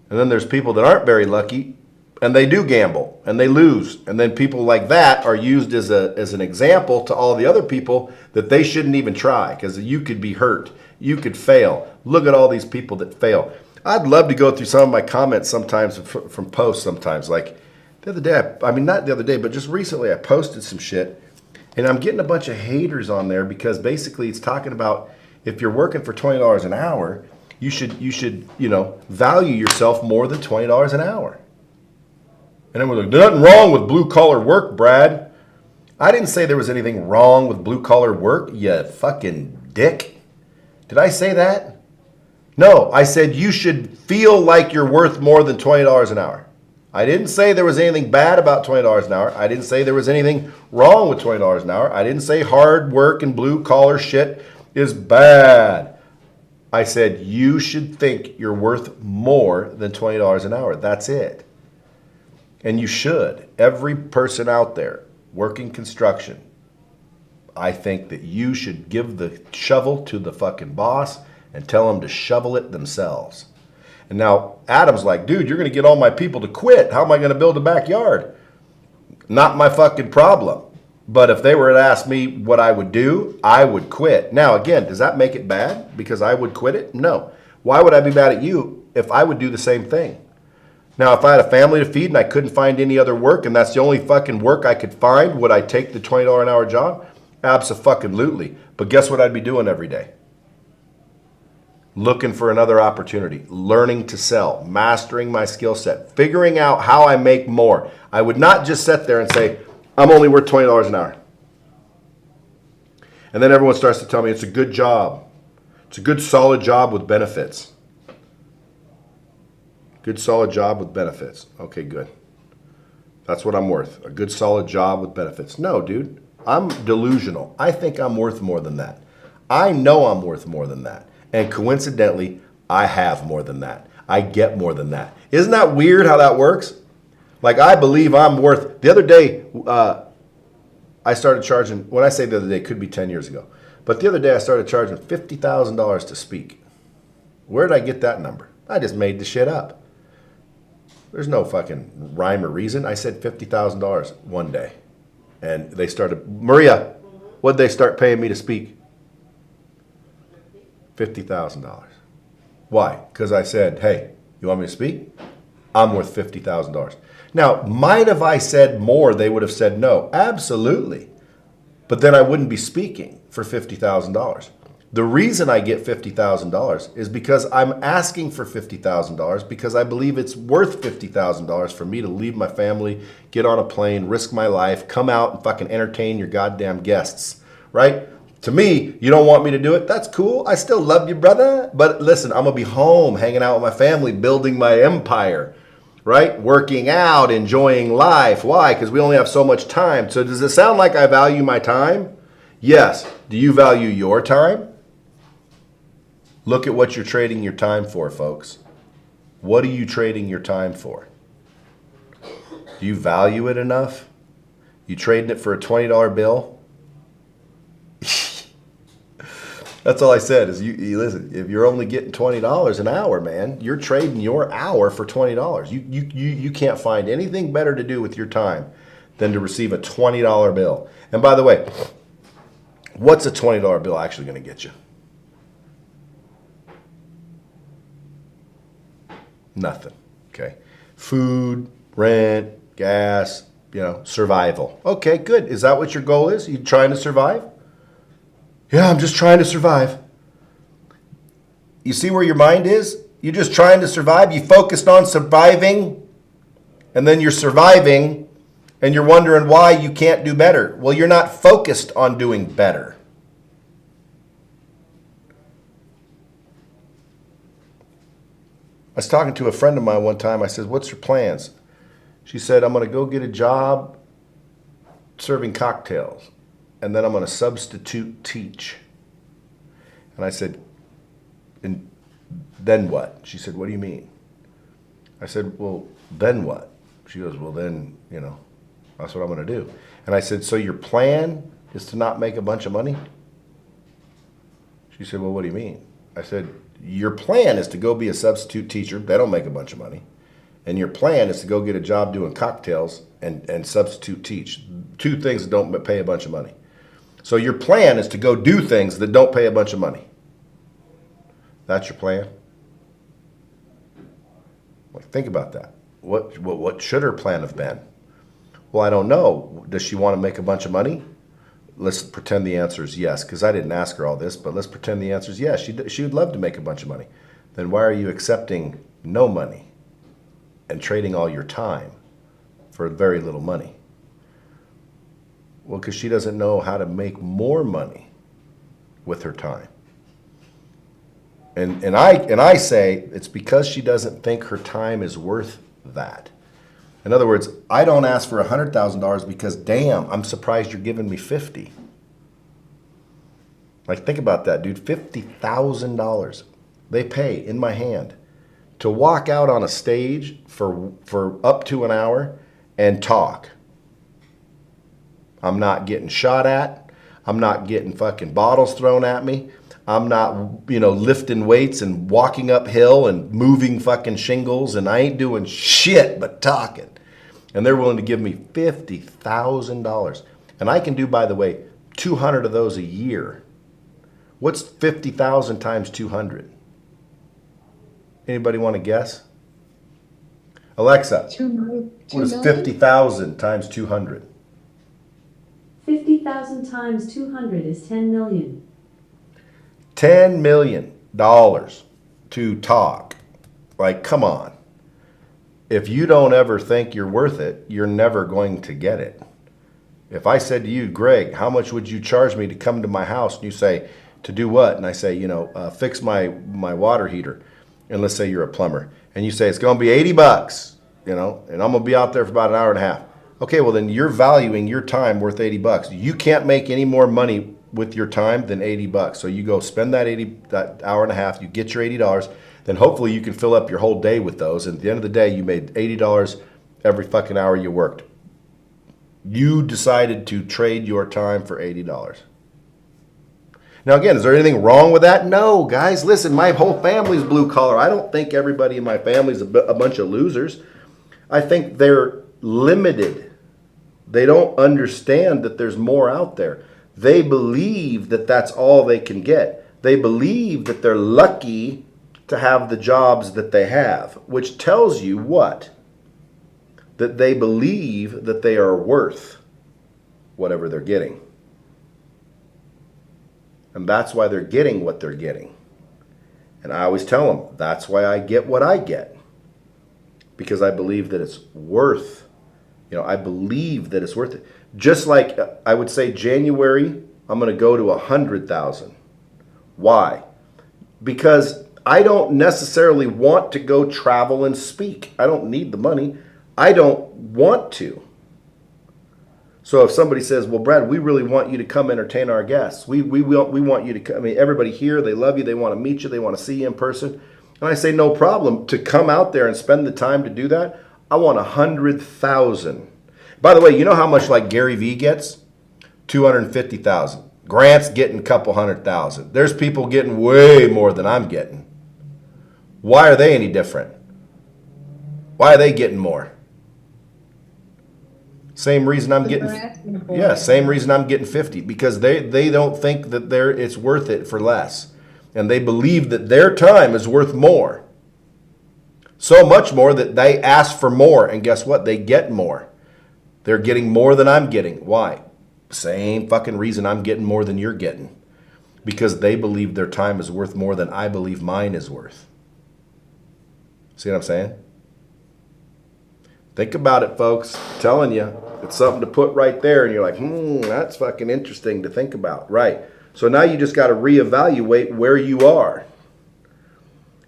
And then there's people that aren't very lucky, and they do gamble, and they lose. And then people like that are used as an example to all the other people that they shouldn't even try, because you could be hurt. You could fail. Look at all these people that fail. I'd love to go through some of my comments sometimes from posts sometimes. Like the other day, I mean, not the other day, but just recently I posted some shit, and I'm getting a bunch of haters on there because basically it's talking about if you're working for $20 an hour, you should, you know, value yourself more than $20 an hour. And then we're like, there's nothing wrong with blue collar work, Brad. I didn't say there was anything wrong with blue collar work, you fucking dick. Did I say that? No, I said you should feel like you're worth more than $20 an hour. I didn't say there was anything bad about $20 an hour. I didn't say there was anything wrong with $20 an hour. I didn't say hard work and blue collar shit is bad. I said you should think you're worth more than $20 an hour. That's it. And you should. Every person out there working construction, I think that you should give the shovel to the fucking boss and tell them to shovel it themselves. And now Adam's like, dude, you're going to get all my people to quit. How am I going to build a backyard? Not my fucking problem. But if they were to ask me what I would do, I would quit. Now, again, does that make it bad because I would quit it? No. Why would I be mad at you if I would do the same thing? Now, if I had a family to feed and I couldn't find any other work and that's the only fucking work I could find, would I take the $20 an hour job? Abso-fucking-lutely. But guess what I'd be doing every day? Looking for another opportunity, learning to sell, mastering my skill set, figuring out how I make more. I would not just sit there and say, I'm only worth $20 an hour. And then everyone starts to tell me it's a good job. It's a good solid job with benefits. Good solid job with benefits. Okay, good. That's what I'm worth. A good solid job with benefits. No, dude, I'm delusional. I think I'm worth more than that. I know I'm worth more than that. And coincidentally, I have more than that. I get more than that. Isn't that weird how that works? Like, I believe I'm worth... The other day, I started charging... When I say the other day, it could be 10 years ago. But the other day, I started charging $50,000 to speak. Where did I get that number? I just made the shit up. There's no fucking rhyme or reason. I said $50,000 one day. And they started... Maria, what'd they start paying me to speak? $50,000. Why? Because I said, hey, you want me to speak? I'm worth $50,000. Now, might have I said more, they would have said no. Absolutely. But then I wouldn't be speaking for $50,000. The reason I get $50,000 is because I'm asking for $50,000 because I believe it's worth $50,000 for me to leave my family, get on a plane, risk my life, come out and fucking entertain your goddamn guests, right? To me, you don't want me to do it? That's cool. I still love you, brother. But listen, I'm going to be home, hanging out with my family, building my empire, right? Working out, enjoying life. Why? Because we only have so much time. So does it sound like I value my time? Yes. Do you value your time? Look at what you're trading your time for, folks. What are you trading your time for? Do you value it enough? You trading it for a $20 bill? That's all I said is you listen, if you're only getting $20 an hour, man, you're trading your hour for $20. You can't find anything better to do with your time than to receive a $20 bill. And by the way, what's a $20 bill actually going to get you? Nothing. Okay. Food, rent, gas, survival. Okay, good. Is that what your goal is? You trying to survive? Yeah, I'm just trying to survive. You see where your mind is? You're just trying to survive. You focused on surviving, and then you're surviving, and you're wondering why you can't do better. Well, you're not focused on doing better. I was talking to a friend of mine one time. I said, what's your plans? She said, I'm going to go get a job serving cocktails. And then I'm going to substitute teach. And I said, and then what? She said, what do you mean? I said, well, then what? She goes, well, then, that's what I'm going to do. And I said, so your plan is to not make a bunch of money? She said, well, what do you mean? I said, your plan is to go be a substitute teacher. They don't make a bunch of money. And your plan is to go get a job doing cocktails and substitute teach. Two things that don't pay a bunch of money. So your plan is to go do things that don't pay a bunch of money. That's your plan? Like, think about that. What should her plan have been? Well, I don't know. Does she want to make a bunch of money? Let's pretend the answer is yes, because I didn't ask her all this, but let's pretend the answer is yes. She would love to make a bunch of money. Then why are you accepting no money and trading all your time for very little money? Well, because she doesn't know how to make more money with her time. And I say it's because she doesn't think her time is worth that. In other words, I don't ask for $100,000 because, damn, I'm surprised you're giving me 50. Like, think about that, dude. $50,000 they pay in my hand to walk out on a stage for up to an hour and talk. I'm not getting shot at. I'm not getting fucking bottles thrown at me. I'm not, lifting weights and walking uphill and moving fucking shingles, and I ain't doing shit but talking. And they're willing to give me $50,000. And I can do, by the way, 200 of those a year. What's 50,000 times 200? Anybody want to guess? Alexa, what is 50,000 times 200? 50,000 times 200 is 10 million. $10 million to talk. Like, come on. If you don't ever think you're worth it, you're never going to get it. If I said to you, Greg, how much would you charge me to come to my house? And you say, to do what? And I say, fix my water heater. And let's say you're a plumber. And you say, it's going to be $80, and I'm going to be out there for about an hour and a half. Okay, well, then you're valuing your time worth $80. You can't make any more money with your time than $80. So you go spend that hour and a half, you get your $80, then hopefully you can fill up your whole day with those. And at the end of the day, you made $80 every fucking hour you worked. You decided to trade your time for $80. Now again, is there anything wrong with that? No, guys, listen, my whole family's blue collar. I don't think everybody in my family's a bunch of losers. I think they're limited. They don't understand that there's more out there. They believe that that's all they can get. They believe that they're lucky to have the jobs that they have, which tells you what? That they believe that they are worth whatever they're getting. And that's why they're getting what they're getting. And I always tell them, that's why I get what I get. Because I believe that it's worth, I believe that it's worth it. Just like I would say January, I'm going to go to 100,000. Why? Because I don't necessarily want to go travel and speak. I don't need the money. I don't want to. So if somebody says, well, Brad, we really want you to come entertain our guests. We want you to come. Everybody here, they love you. They want to meet you. They want to see you in person. And I say, no problem. To come out there and spend the time to do that, I want 100,000. By the way, you know how much like Gary Vee gets? 250,000. Grant's getting a couple 100,000. There's people getting way more than I'm getting. Why are they any different? Why are they getting more? Same reason I'm getting, same reason I'm getting 50, because they don't think that it's worth it for less. And they believe that their time is worth more. So much more that they ask for more, and guess what? They get more. They're getting more than I'm getting. Why? Same fucking reason I'm getting more than you're getting. Because they believe their time is worth more than I believe mine is worth. See what I'm saying? Think about it, folks. I'm telling you, it's something to put right there, and you're like, that's fucking interesting to think about. Right. So now you just got to reevaluate where you are.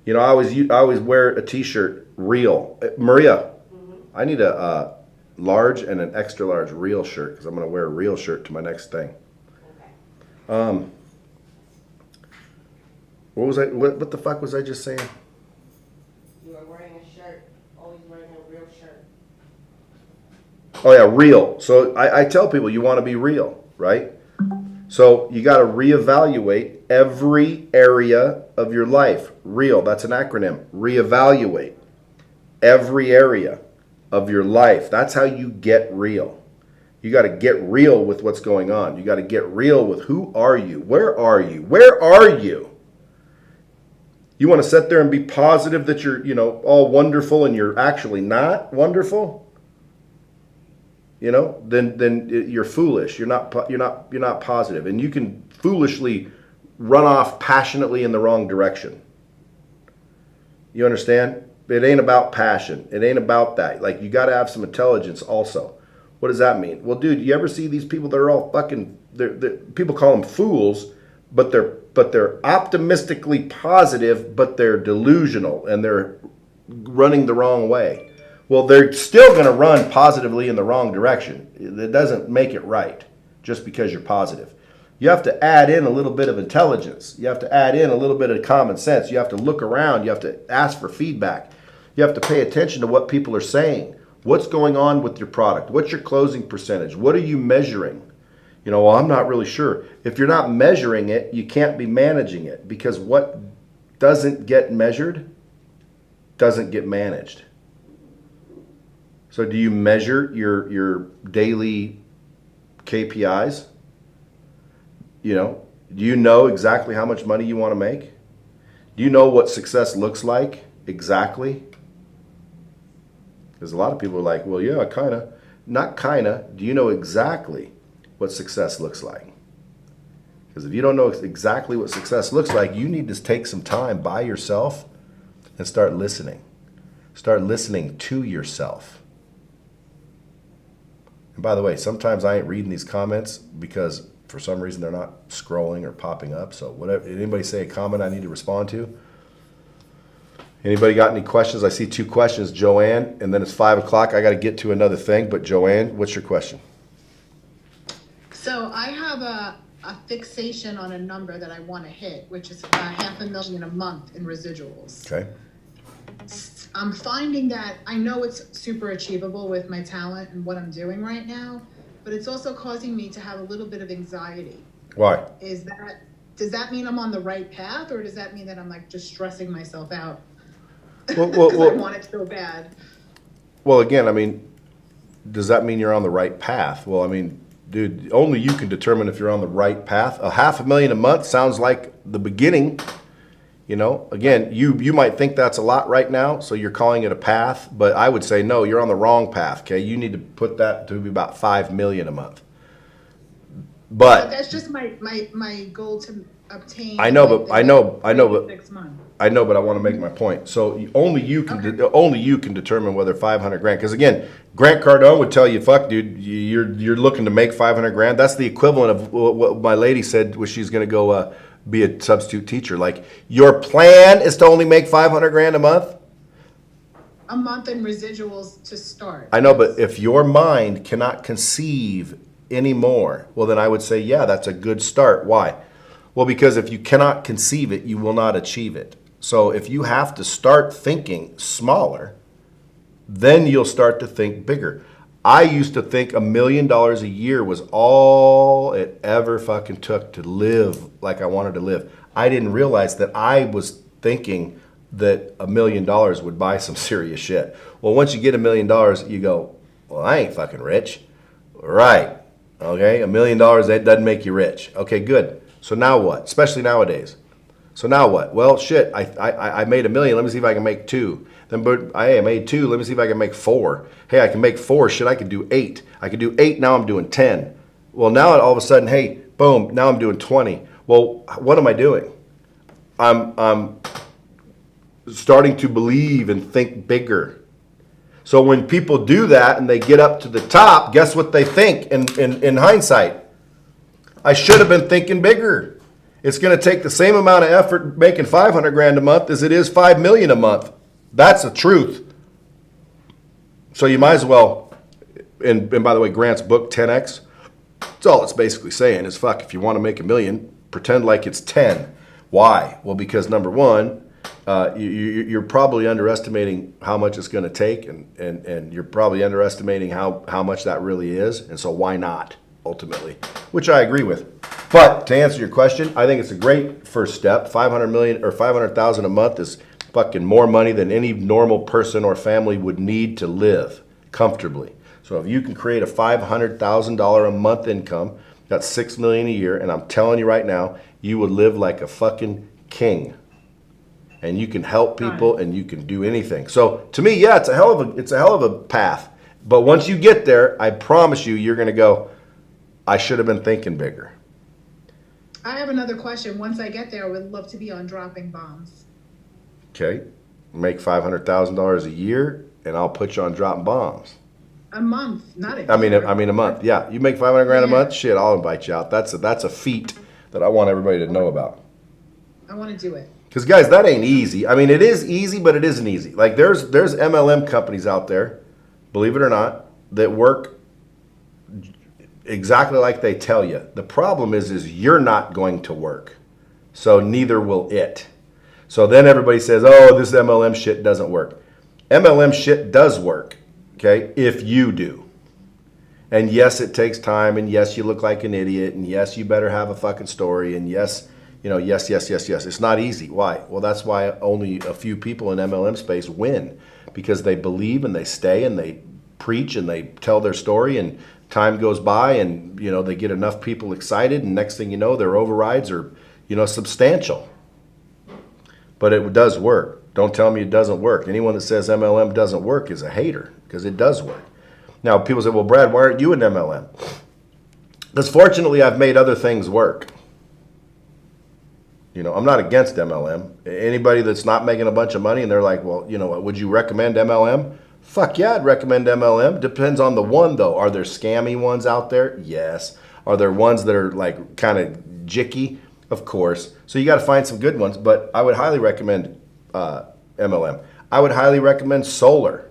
I always wear a t-shirt, real. Maria, I need a large and an extra large real shirt, because I'm going to wear a real shirt to my next thing. What was I? What the fuck was I just saying? You are wearing a shirt, always wearing a real shirt. Oh yeah, real. So I tell people you want to be real, right? So you got to reevaluate every area of your life. Real, that's an acronym. Reevaluate every area of your life. That's how you get real. You got to get real with what's going on. You got to get real with who are you? Where are you? Where are you? You want to sit there and be positive that you're, all wonderful and you're actually not wonderful? Then you're foolish. You're not positive, and you can foolishly run off passionately in the wrong direction. You understand? It ain't about passion. It ain't about that. Like, you got to have some intelligence also. What does that mean? Well, dude, you ever see these people that are all fucking? People call them fools, but they're optimistically positive, but they're delusional and they're running the wrong way. Well, they're still going to run positively in the wrong direction. It doesn't make it right just because you're positive. You have to add in a little bit of intelligence. You have to add in a little bit of common sense. You have to look around. You have to ask for feedback. You have to pay attention to what people are saying. What's going on with your product? What's your closing percentage? What are you measuring? Well, I'm not really sure. If you're not measuring it, you can't be managing it, because what doesn't get measured doesn't get managed. So do you measure your daily KPIs? Do you know exactly how much money you want to make? Do you know what success looks like exactly? Because a lot of people are like, well, yeah, kind of. Not kind of. Do you know exactly what success looks like? Because if you don't know exactly what success looks like, you need to take some time by yourself and start listening. Start listening to yourself. And by the way, sometimes I ain't reading these comments because for some reason they're not scrolling or popping up. So whatever, anybody say a comment I need to respond to? Anybody got any questions? I see 2 questions, Joanne, and then it's 5 o'clock. I got to get to another thing, but Joanne, what's your question? So I have a fixation on a number that I want to hit, which is $500,000 a month in residuals. Okay. I'm finding that I know it's super achievable with my talent and what I'm doing right now, but it's also causing me to have a little bit of anxiety. Why? Does that mean I'm on the right path, or does that mean that I'm like just stressing myself out? Well, I want it so bad. Well, again, does that mean you're on the right path? Well, dude, only you can determine if you're on the right path. $500,000 a month sounds like the beginning. Again, you might think that's a lot right now, so you're calling it a path, but I would say, no, you're on the wrong path, okay? You need to put that to be about $5 million a month. But that's just my goal to obtain. I know, but 6 months. I know, but I want to make my point. So only you can determine whether $500,000. Because again, Grant Cardone would tell you, "Fuck, dude, you're looking to make $500,000." That's the equivalent of what my lady said when she's going to go be a substitute teacher. Like, your plan is to only make $500,000 a month. A month in residuals to start. I know, but if your mind cannot conceive anymore, well, then I would say, yeah, that's a good start. Why? Well, because if you cannot conceive it, you will not achieve it. So if you have to start thinking smaller, then you'll start to think bigger. I used to think $1 million a year was all it ever fucking took to live like I wanted to live. I didn't realize that I was thinking that $1 million would buy some serious shit. Well, once you get $1 million, you go, well, I ain't fucking rich. Right. Okay, $1 million, that doesn't make you rich. Okay, good. So now what? Especially nowadays. So now what? Well, shit, I made $1 million. Let me see if I can make 2. Then, but I made 2. Let me see if I can make 4. Hey, I can make 4. Shit, I can do 8. I can do 8. Now I'm doing 10. Well, now all of a sudden, hey, boom, now I'm doing 20. Well, what am I doing? I'm starting to believe and think bigger. So when people do that and they get up to the top, guess what they think in hindsight? I should have been thinking bigger. It's going to take the same amount of effort making $500,000 a month as it is $5 million a month. That's the truth. So you might as well, and by the way, Grant's book, 10X, it's all it's basically saying is, fuck, if you want to make $1 million, pretend like it's 10. Why? Well, because number one, you're probably underestimating how much it's going to take, and you're probably underestimating how much that really is. And so why not, ultimately? Which I agree with. But to answer your question, I think it's a great first step. 500 million or 500,000 a month is fucking more money than any normal person or family would need to live comfortably. So if you can create a $500,000 a month income, that's $6 million a year, and I'm telling you right now, you would live like a fucking king. And you can help people and you can do anything. So to me, yeah, it's a hell of a path. But once you get there, I promise you, you're gonna go, I should have been thinking bigger. I have another question. Once I get there, I would love to be on dropping bombs. Okay, make $500,000 a year, and I'll put you on dropping bombs. A month, not a I mean a month. Yeah, you make 500 grand a Yeah. month. Shit, I'll invite you out. That's a feat that I want everybody to know about. I want to do it. Because guys, that ain't easy. I mean, it is easy, but it isn't easy. Like there's MLM companies out there, believe it or not, that work exactly like they tell you. The problem is you're not going to work, so neither will it. So then everybody says, oh, this MLM shit doesn't work. MLM shit does work, okay, if you do. And yes, it takes time, and yes, you look like an idiot, and yes, you better have a fucking story, and yes, yes. It's not easy. Why? Well, that's why only a few people in MLM space win, because they believe and they stay and they preach and they tell their story, and time goes by, and they get enough people excited, and next thing you know, their overrides are substantial. But it does work. Don't tell me it doesn't work. Anyone that says MLM doesn't work is a hater, because it does work. Now, people say, well, Brad, why aren't you in MLM? Because fortunately, I've made other things work. I'm not against MLM. Anybody that's not making a bunch of money and they're like, well, would you recommend MLM? Fuck yeah, I'd recommend MLM. Depends on the one, though. Are there scammy ones out there? Yes. Are there ones that are like kind of jicky? Of course. So you got to find some good ones, but I would highly recommend MLM. I would highly recommend solar.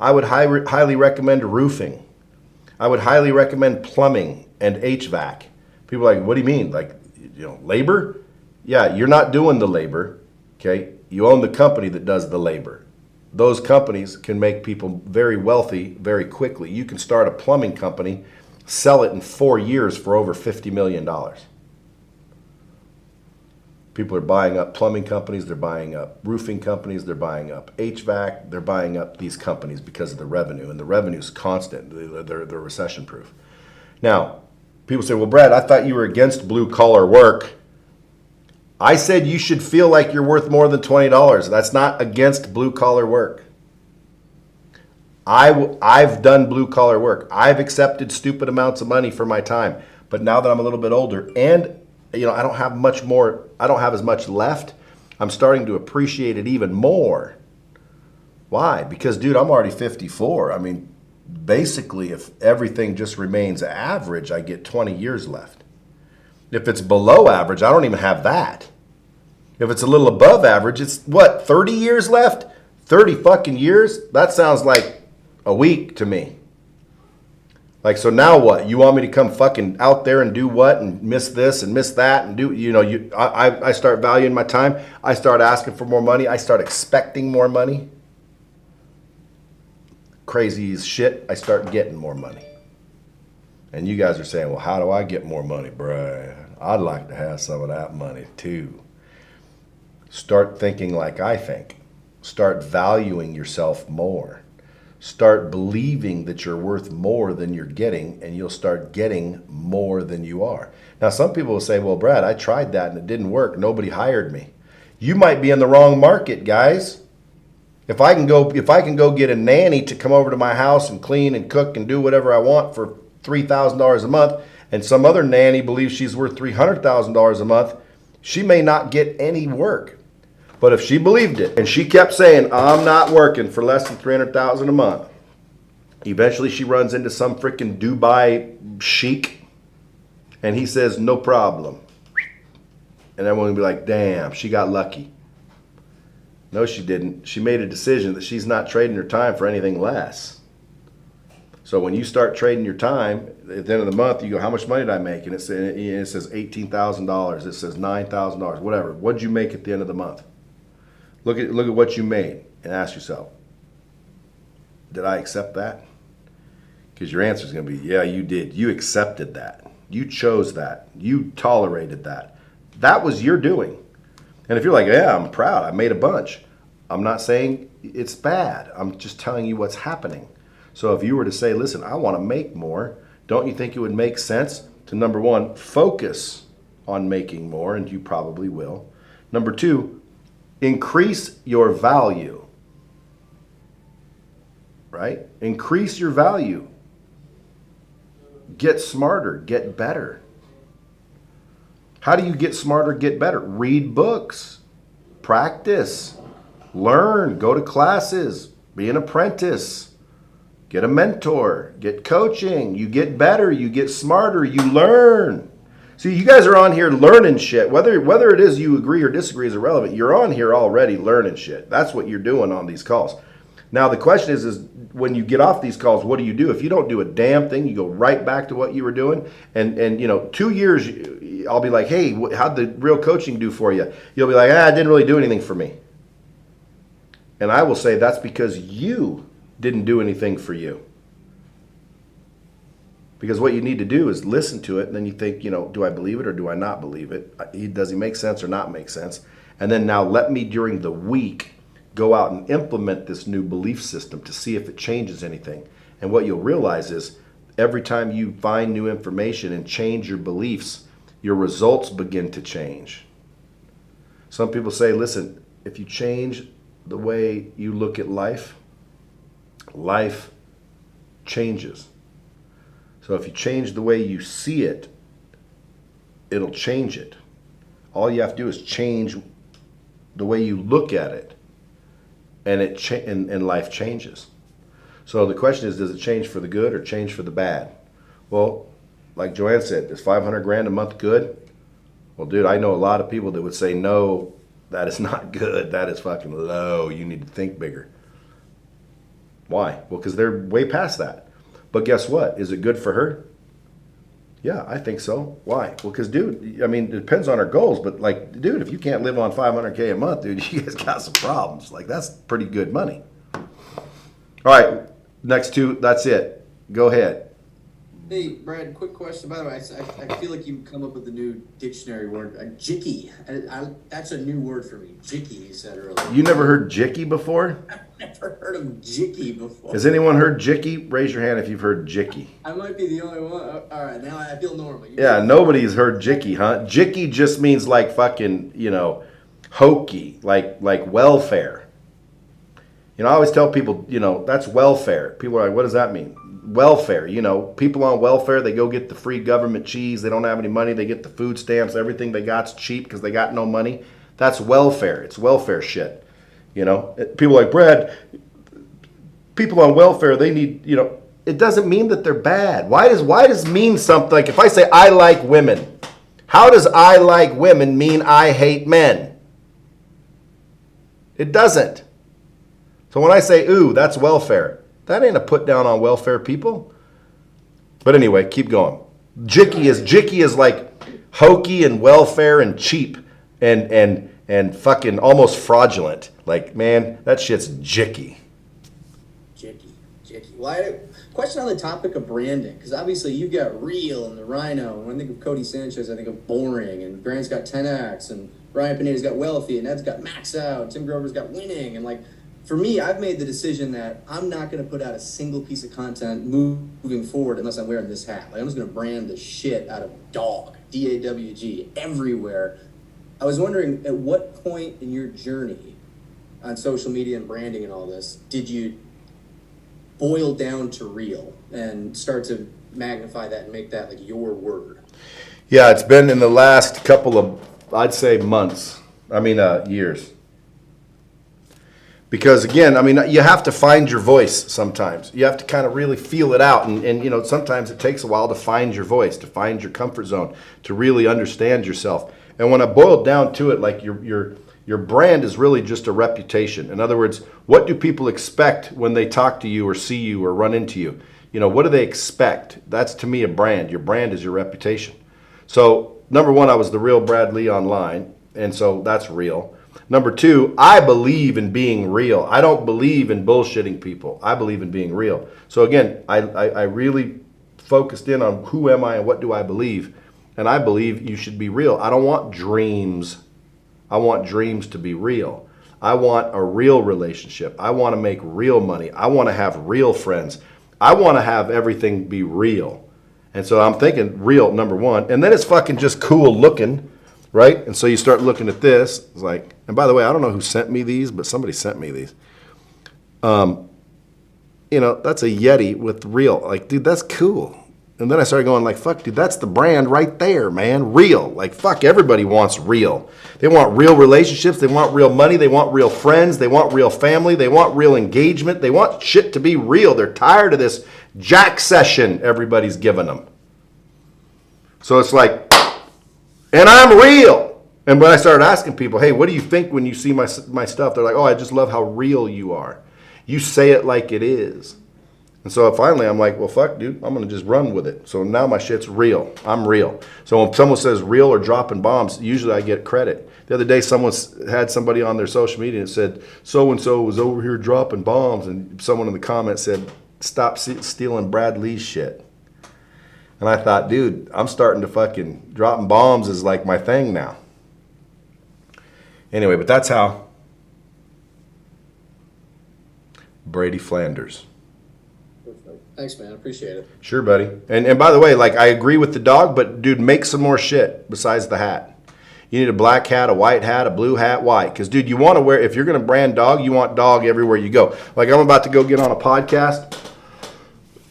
I would highly recommend roofing. I would highly recommend plumbing and HVAC. People are like, what do you mean? Like, labor? Yeah, you're not doing the labor, okay? You own the company that does the labor. Those companies can make people very wealthy very quickly. You can start a plumbing company, sell it in 4 years for over $50 million. People are buying up plumbing companies, they're buying up roofing companies, they're buying up HVAC, they're buying up these companies because of the revenue, and the revenue's constant. They're recession proof. Now, people say, well, Brad, I thought you were against blue collar work. I said you should feel like you're worth more than $20. That's not against blue collar work. I've done blue collar work. I've accepted stupid amounts of money for my time. But now that I'm a little bit older and I don't have as much left, I'm starting to appreciate it even more. Why? Because, dude, I'm already 54. I mean, basically, if everything just remains average, I get 20 years left. If it's below average, I don't even have that. If it's a little above average, it's what, 30 years left? 30 fucking years? That sounds like a week to me. Like, so now what? You want me to come fucking out there and do what? And miss this and miss that and do, I start valuing my time. I start asking for more money. I start expecting more money. Crazy as shit, I start getting more money. And you guys are saying, well, how do I get more money, Brad? I'd like to have some of that money too. Start thinking like I think. Start valuing yourself more. Start believing that you're worth more than you're getting, and you'll start getting more than you are. Now, some people will say, well, Brad, I tried that and it didn't work. Nobody hired me. You might be in the wrong market, guys. If I can go get a nanny to come over to my house and clean and cook and do whatever I want for $3,000 a month, and some other nanny believes she's worth $300,000 a month, she may not get any work. But if she believed it and she kept saying, I'm not working for less than $300,000 a month, eventually she runs into some freaking Dubai sheik and he says, no problem. And everyone will be like, damn, she got lucky. No, she didn't. She made a decision that she's not trading her time for anything less. So when you start trading your time, at the end of the month, you go, how much money did I make? And it says $18,000. It says $9,000, whatever. What did you make at the end of the month? Look at what you made and ask yourself, did I accept that? Because your answer is going to be, yeah, you did. You accepted that. You chose that. You tolerated that. That was your doing. And if you're like, yeah, I'm proud, I made a bunch. I'm not saying it's bad. I'm just telling you what's happening. So if you were to say, listen, I want to make more, don't you think it would make sense to, number one, focus on making more, and you probably will. Number two, increase your value, right? Increase your value. Get smarter, get better. How do you get smarter, get better? Read books, practice, learn, go to classes, be an apprentice. Get a mentor, get coaching, you get better, you get smarter, you learn. See, you guys are on here learning shit. Whether it is you agree or disagree is irrelevant. You're on here already learning shit. That's what you're doing on these calls. Now, the question is when you get off these calls, what do you do? If you don't do a damn thing, you go right back to what you were doing. And 2 years, I'll be like, hey, how'd the real coaching do for you? You'll be like, it didn't really do anything for me. And I will say that's because you didn't do anything for you. Because what you need to do is listen to it, and then you think, do I believe it or do I not believe it? Does he make sense or not make sense? And then now let me, during the week, go out and implement this new belief system to see if it changes anything. And what you'll realize is every time you find new information and change your beliefs, your results begin to change. Some people say, listen, if you change the way you look at life, life changes. So if you change the way you see it, it'll change it. All you have to do is change the way you look at it, and and life changes. So the question is, does it change for the good or change for the bad? Well, like Joanne said, is 500 grand a month good? Well, dude, I know a lot of people that would say, no, that is not good. That is fucking low. You need to think bigger. Why? Well, because they're way past that. But guess what? Is it good for her? Yeah, I think so. Why? Well, because, dude, it depends on her goals. But, dude, if you can't live on $500K a month, dude, you guys got some problems. That's pretty good money. All right, next two, that's it. Go ahead. Hey, Brad, quick question. By the way, I feel like you've come up with a new dictionary word, jicky. That's a new word for me. Jicky, you said earlier. You never heard jicky before? I've never heard of jicky before. Has anyone heard jicky? Raise your hand if you've heard jicky. I might be the only one. All right, now I feel normal. Yeah, nobody's heard jicky, huh? Jicky just means fucking, hokey, like welfare. I always tell people, that's welfare. People are like, what does that mean? Welfare, people on welfare, they go get the free government cheese. They don't have any money. They get the food stamps. Everything they got's cheap because they got no money. That's welfare. It's welfare shit. People are like, Brad, people on welfare, they need, it doesn't mean that they're bad. Why does mean something? Like if I say I like women, how does I like women mean I hate men? It doesn't. So when I say, ooh, that's welfare, that ain't a put down on welfare people. But anyway, keep going. Jicky is like hokey and welfare and cheap and fucking almost fraudulent. Like, man, that shit's jicky. Jicky. Well, question on the topic of branding, because obviously you got Real and the Rhino. When I think of Cody Sanchez, I think of Boring, and Grant's got 10X, and Ryan Pineda's got Wealthy, and Ed's got Max Out, Tim Grover's got Winning, and for me, I've made the decision that I'm not going to put out a single piece of content moving forward unless I'm wearing this hat. I'm just going to brand the shit out of dog, D-A-W-G, everywhere. I was wondering, at what point in your journey on social media and branding and all this did you boil down to real and start to magnify that and make that your word? Yeah, it's been in the last couple of, I'd say, years. Because again, you have to find your voice sometimes. You have to kind of really feel it out. And sometimes it takes a while to find your voice, to find your comfort zone, to really understand yourself. And when I boiled down to it, your brand is really just a reputation. In other words, what do people expect when they talk to you or see you or run into you? You know, what do they expect? That's to me a brand. Your brand is your reputation. So number one, I was the real Brad Lee online, and so that's real. Number two, I believe in being real. I don't believe in bullshitting people. I believe in being real. So again, I really focused in on who am I and what do I believe. And I believe you should be real. I don't want dreams. I want dreams to be real. I want a real relationship. I want to make real money. I want to have real friends. I want to have everything be real. And so I'm thinking real, number one. And then it's fucking just cool looking, right? And so you start looking at this. It's like, and by the way, I don't know who sent me these, but somebody sent me these. You know, that's a Yeti with real. Like, dude, that's cool. And then I started going like, fuck, dude, that's the brand right there, man. Real. Like, fuck, everybody wants real. They want real relationships. They want real money. They want real friends. They want real family. They want real engagement. They want shit to be real. They're tired of this jack session everybody's giving them. So it's like, and I'm real. And when I started asking people, hey, what do you think when you see my stuff? They're like, oh, I just love how real you are. You say it like it is. And so finally I'm like, well, fuck, dude, I'm going to just run with it. So now my shit's real. I'm real. So when someone says real or dropping bombs, usually I get credit. The other day someone had somebody on their social media and said, so-and-so was over here dropping bombs. And someone in the comments said, stop stealing Brad Lee's shit. And I thought, dude, I'm starting to fucking dropping bombs is like my thing now. Anyway, but that's how. Brady Flanders. Thanks, man. I appreciate it. Sure, buddy. And by the way, like, I agree with the dog, but dude, make some more shit besides the hat. You need a black hat, a white hat, a blue hat, white. Because, dude, you want to wear, if you're going to brand dog, you want dog everywhere you go. Like, I'm about to go get on a podcast.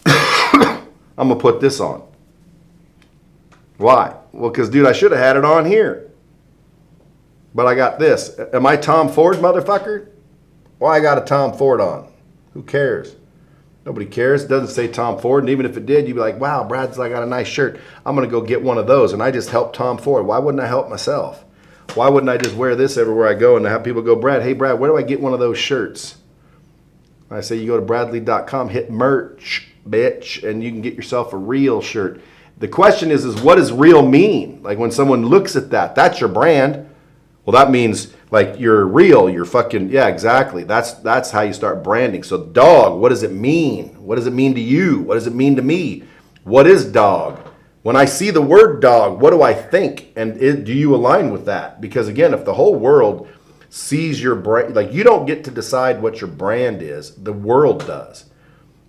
I'm going to put this on. Why? Well, because, dude, I should have had it on here. But I got this. Am I Tom Ford, motherfucker? Why I got a Tom Ford on? Who cares? Nobody cares. It doesn't say Tom Ford. And even if it did, you'd be like, wow, Brad's got a nice shirt. I'm going to go get one of those. And I just helped Tom Ford. Why wouldn't I help myself? Why wouldn't I just wear this everywhere I go and have people go, Brad, hey, Brad, where do I get one of those shirts? I say you go to bradley.com, hit merch, bitch, and you can get yourself a real shirt. The question is what does real mean? Like when someone looks at that, that's your brand. Well, that means like you're real, you're fucking, yeah, exactly. That's how you start branding. So dog, what does it mean? What does it mean to you? What does it mean to me? What is dog? When I see the word dog, what do I think? And do you align with that? Because again, if the whole world sees your brand, like you don't get to decide what your brand is, the world does.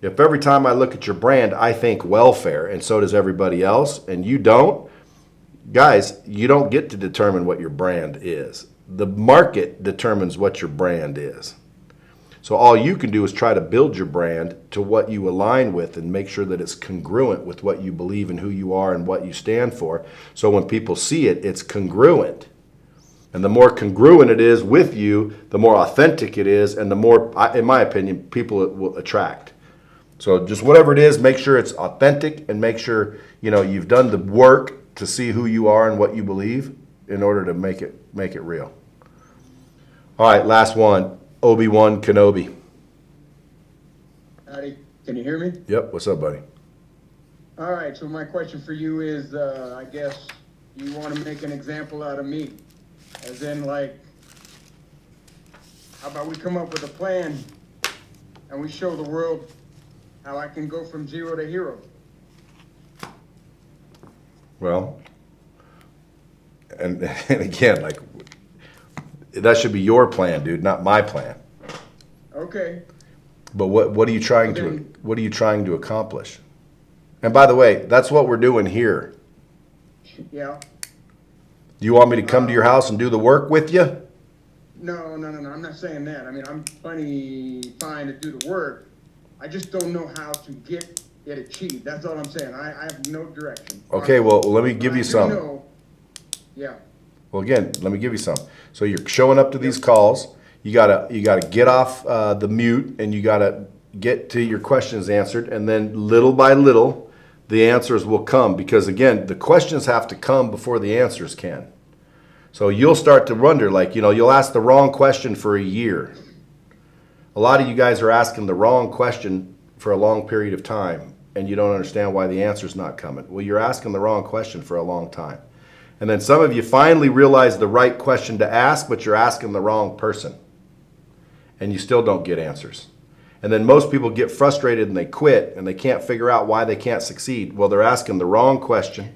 If every time I look at your brand, I think welfare, and so does everybody else, and you don't, guys, you don't get to determine what your brand is. The market determines what your brand is. So all you can do is try to build your brand to what you align with and make sure that it's congruent with what you believe and who you are and what you stand for. So when people see it, it's congruent. And the more congruent it is with you, the more authentic it is, and the more, in my opinion, people it will attract. So just whatever it is, make sure it's authentic and make sure, you know, you've done the work to see who you are and what you believe in order to make it real. All right, last one. Obi-Wan Kenobi. Howdy, can you hear me? Yep, what's up, buddy? All right, so my question for you is, I guess you want to make an example out of me. As in, like, how about we come up with a plan and we show the world how I can go from zero to hero? Well, and again, like, that should be your plan, dude, not my plan. Okay. But what are you trying to accomplish? And by the way, that's what we're doing here. Yeah. Do you want me to come to your house and do the work with you? No, I'm not saying that. I mean, I'm plenty fine to do the work. I just don't know how to get it achieved. That's all I'm saying. I have no direction. Okay, well, let me give you some. Yeah. Well, again, let me give you some. So you're showing up to these calls. You gotta get off the mute, and you gotta get to your questions answered, and then little by little, the answers will come. Because again, the questions have to come before the answers can. So you'll start to wonder, like, you know, you'll ask the wrong question for a year. A lot of you guys are asking the wrong question for a long period of time, and you don't understand why the answer's not coming. Well, you're asking the wrong question for a long time. And then some of you finally realize the right question to ask, but you're asking the wrong person. And you still don't get answers. And then most people get frustrated and they quit and they can't figure out why they can't succeed. Well, they're asking the wrong question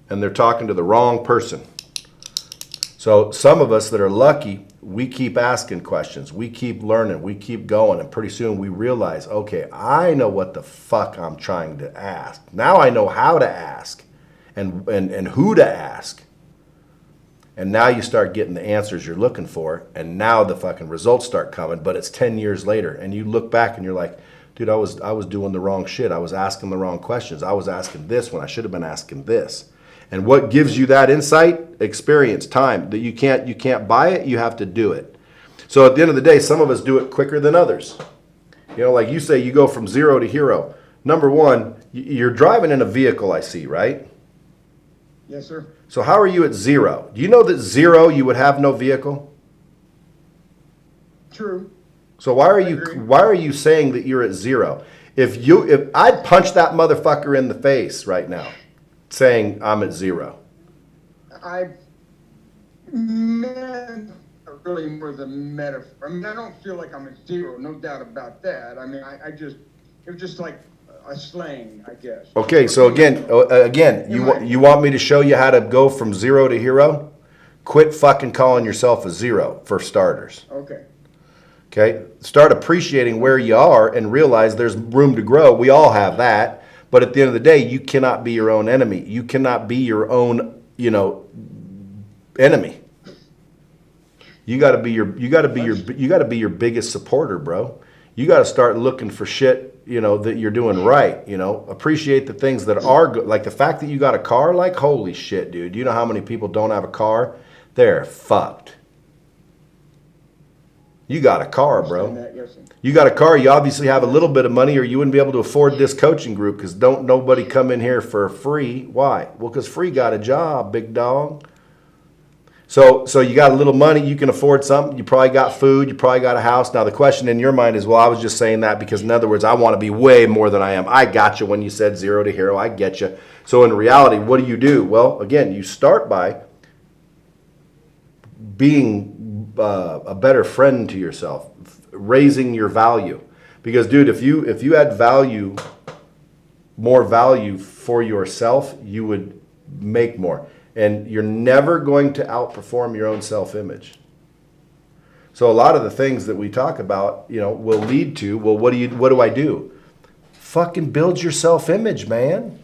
and they're talking to the wrong person. So some of us that are lucky, we keep asking questions, we keep learning, we keep going, and pretty soon we realize, okay, I know what the fuck I'm trying to ask. Now I know how to ask and who to ask. And now you start getting the answers you're looking for, and now the fucking results start coming, but it's 10 years later, and you look back and you're like, dude, I was doing the wrong shit. I was asking the wrong questions. I was asking this when I should have been asking this. And what gives you that insight? Experience, time. That you can't buy it, you have to do it. So at the end of the day, some of us do it quicker than others. You know, like you say, you go from 0 to hero. Number one, you're driving in a vehicle, I see, right? Yes, sir. So how are you at 0? Do you know that 0 you would have no vehicle? True. So why are you saying that you're at 0? If I'd punch that motherfucker in the face right now, saying I'm at 0. I meant really more the metaphor. I mean, I don't feel like I'm at 0, no doubt about that. I mean, it was just like a slang, I guess. Okay, so again, you want me to show you how to go from 0 to hero? Quit fucking calling yourself a 0 for starters. Okay. Okay, start appreciating where you are and realize there's room to grow. We all have that, but at the end of the day, you cannot be your own enemy. You cannot be your own, enemy. You got to be your biggest supporter, bro. You got to start looking for shit, that you're doing right. Appreciate the things that are good, like the fact that you got a car. Like, holy shit, dude. You know how many people don't have a car? They're fucked. You got a car, bro. You got a car. You obviously have a little bit of money, or you wouldn't be able to afford this coaching group. Because don't nobody come in here for free. Why? Well, because free got a job, big dog. So you got a little money. You can afford something. You probably got food. You probably got a house. Now the question in your mind is, well, I was just saying that because, in other words, I want to be way more than I am. I got you when you said 0 to hero. I get you. So in reality, what do? Well, again, you start by being a better friend to yourself, raising your value. Because, dude, if you had more value for yourself, you would make more. And you're never going to outperform your own self-image. So a lot of the things that we talk about, will lead to, well, what do I do? Fucking build your self-image, man.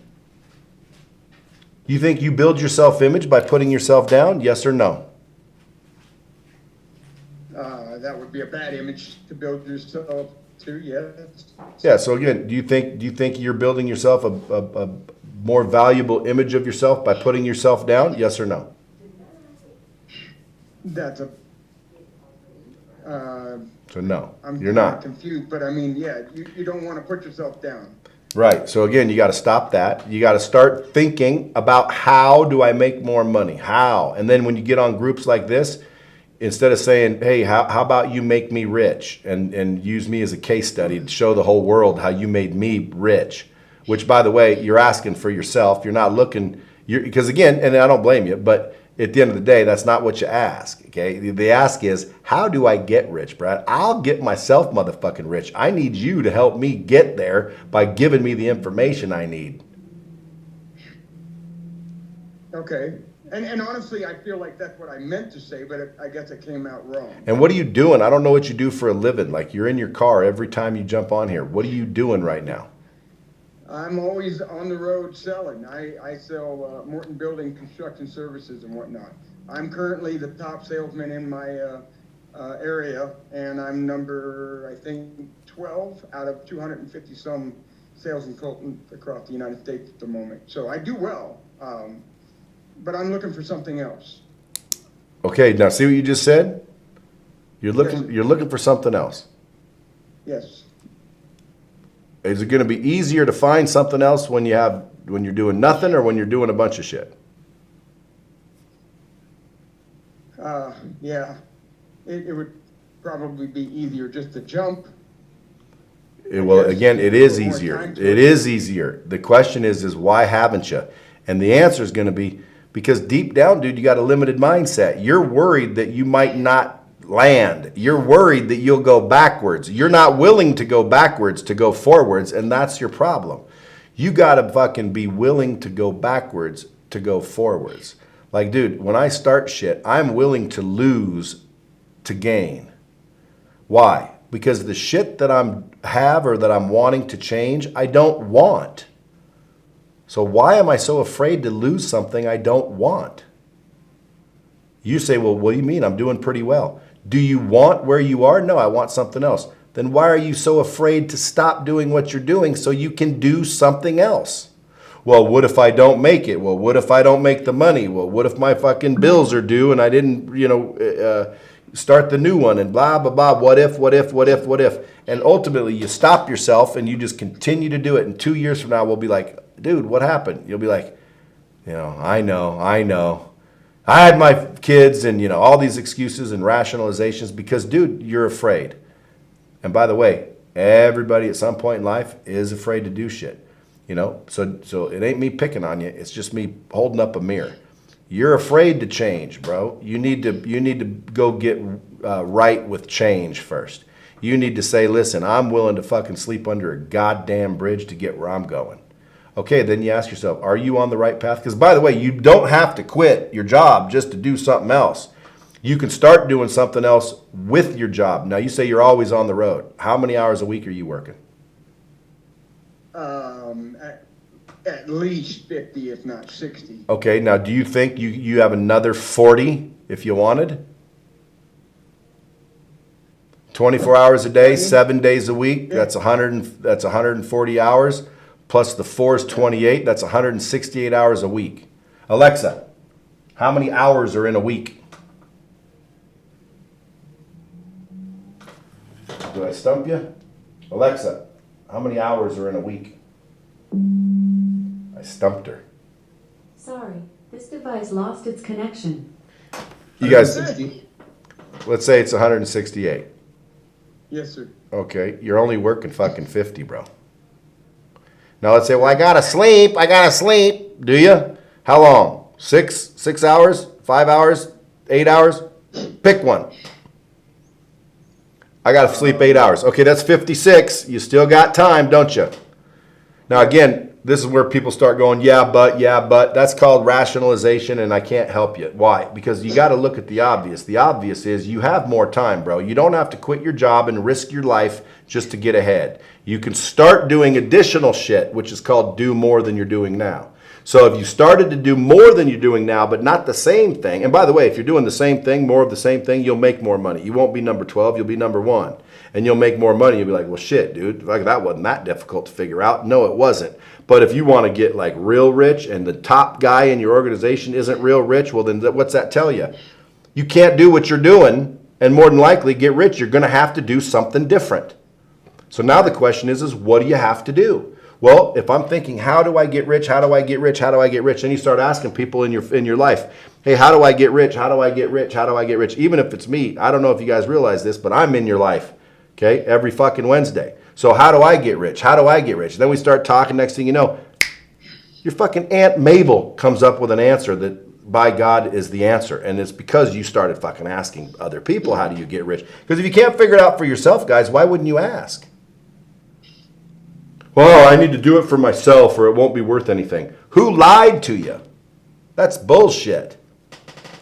You think you build your self-image by putting yourself down? Yes or no? That would be a bad image to build yourself to, yes. Yeah, so again, do you think you're building yourself a more valuable image of yourself by putting yourself down? Yes or no? That's So no, I'm you're not. confused, but I mean, yeah, you don't want to put yourself down. Right. So again, you got to stop that. You got to start thinking about, how do I make more money? How? And then when you get on groups like this, instead of saying, hey, how about you make me rich and use me as a case study to show the whole world how you made me rich, which, by the way, you're asking for yourself. You're not looking, because again, and I don't blame you, but at the end of the day, that's not what you ask, okay? The ask is, how do I get rich, Brad? I'll get myself motherfucking rich. I need you to help me get there by giving me the information I need. Okay. And honestly, I feel like that's what I meant to say, but I guess it came out wrong. And what are you doing? I don't know what you do for a living. Like, you're in your car every time you jump on here. What are you doing right now? I'm always on the road selling. I sell Morton Building construction services and whatnot. I'm currently the top salesman in my area, and I'm number, I think, 12 out of 250 some sales consultants across the United States at the moment. So I do well, but I'm looking for something else. Okay, now see what you just said? You're looking for something else. Yes. Is it going to be easier to find something else when you're doing nothing, or when you're doing a bunch of shit? Yeah. It would probably be easier just to jump. Well, again, it is More easier. time to It is easier. The question is why haven't you? And the answer is going to be because deep down, dude, you got a limited mindset. You're worried that you might not land. You're worried that you'll go backwards. You're not willing to go backwards to go forwards, and that's your problem. You got to fucking be willing to go backwards to go forwards. Like, dude, when I start shit, I'm willing to lose to gain. Why? Because the shit that I'm wanting to change, I don't want. So why am I so afraid to lose something I don't want? You say, well, what do you mean? I'm doing pretty well. Do you want where you are? No, I want something else. Then why are you so afraid to stop doing what you're doing so you can do something else? Well, what if I don't make it? Well, what if I don't make the money? Well, what if my fucking bills are due and I didn't, start the new one and blah, blah, blah. What if? And ultimately you stop yourself and you just continue to do it. And 2 years from now, we'll be like, dude, what happened? You'll be like, I know. I had my kids and, all these excuses and rationalizations because, dude, you're afraid. And by the way, everybody at some point in life is afraid to do shit. So it ain't me picking on you. It's just me holding up a mirror. You're afraid to change, bro. You need to go get right with change first. You need to say, listen, I'm willing to fucking sleep under a goddamn bridge to get where I'm going. Okay, then you ask yourself, are you on the right path? Because by the way, you don't have to quit your job just to do something else. You can start doing something else with your job. Now, you say you're always on the road. How many hours a week are you working? At least 50, if not 60. Okay, now do you think you have another 40 if you wanted? 24 hours a day, 7 days a week, that's 140 hours. Plus the 4 is 28, that's 168 hours a week. Alexa, how many hours are in a week? Do I stump you? Alexa, how many hours are in a week? I stumped her. Sorry, this device lost its connection. You guys, 160? let's say it's 168. Yes, sir. Okay, you're only working fucking 50, bro. Now let's say, well, I gotta sleep. Do you? How long? 6 hours? 5 hours? 8 hours? Pick one. I gotta sleep 8 hours. Okay, that's 56. You still got time, don't you? Now again, this is where people start going, yeah, but. That's called rationalization, and I can't help you. Why? Because you got to look at the obvious. The obvious is you have more time, bro. You don't have to quit your job and risk your life just to get ahead. You can start doing additional shit, which is called do more than you're doing now. So if you started to do more than you're doing now, but not the same thing, and by the way, if you're doing the same thing, more of the same thing, you'll make more money. You won't be number 12, you'll be number 1. And you'll make more money. You'll be like, well, shit, dude, like that wasn't that difficult to figure out. No, it wasn't. But if you want to get like real rich and the top guy in your organization isn't real rich, well, then what's that tell you? You can't do what you're doing and more than likely get rich. You're going to have to do something different. So now the question is what do you have to do? Well, if I'm thinking, how do I get rich? How do I get rich? How do I get rich? Then you start asking people in your life, hey, how do I get rich? How do I get rich? How do I get rich? Even if it's me, I don't know if you guys realize this, but I'm in your life, okay, every fucking Wednesday. So how do I get rich? How do I get rich? Then we start talking. Next thing you know, your fucking Aunt Mabel comes up with an answer that, by God, is the answer. And it's because you started fucking asking other people, how do you get rich? Because if you can't figure it out for yourself, guys, why wouldn't you ask? Well, I need to do it for myself or it won't be worth anything. Who lied to you? That's bullshit.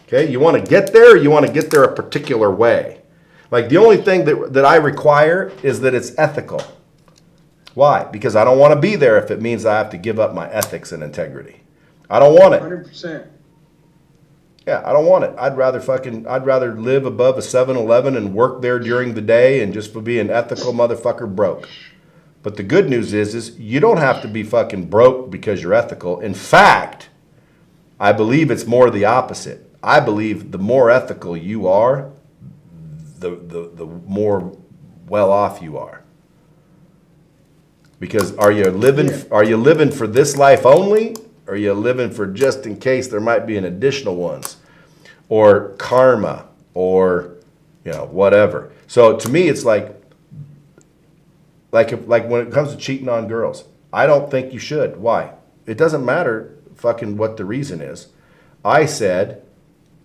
Okay, you want to get there or you want to get there a particular way? Like the only thing that I require is that it's ethical. Why? Because I don't want to be there if it means I have to give up my ethics and integrity. I don't want it. 100%. Yeah, I don't want it. I'd rather live above a 7-Eleven and work there during the day and just for being ethical motherfucker broke. But the good news is you don't have to be fucking broke because you're ethical. In fact, I believe it's more the opposite. I believe the more ethical you are, the more well off you are. Because are you living for this life only? Or are you living for just in case there might be an additional ones? Or karma or whatever. So to me it's like Like when it comes to cheating on girls, I don't think you should. Why? It doesn't matter fucking what the reason is. I said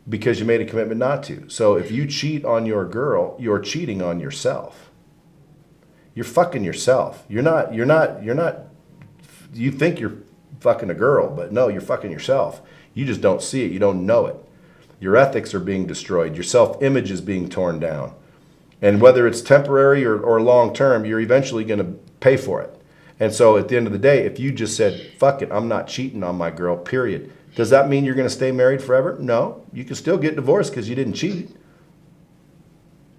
because you made a commitment not to. So if you cheat on your girl, you're cheating on yourself. You're fucking yourself. You're not, you think you're fucking a girl, but no, you're fucking yourself. You just don't see it. You don't know it. Your ethics are being destroyed. Your self-image is being torn down. And whether it's temporary or long-term, you're eventually going to pay for it. And so at the end of the day, if you just said, fuck it, I'm not cheating on my girl, period. Does that mean you're going to stay married forever? No. You can still get divorced because you didn't cheat.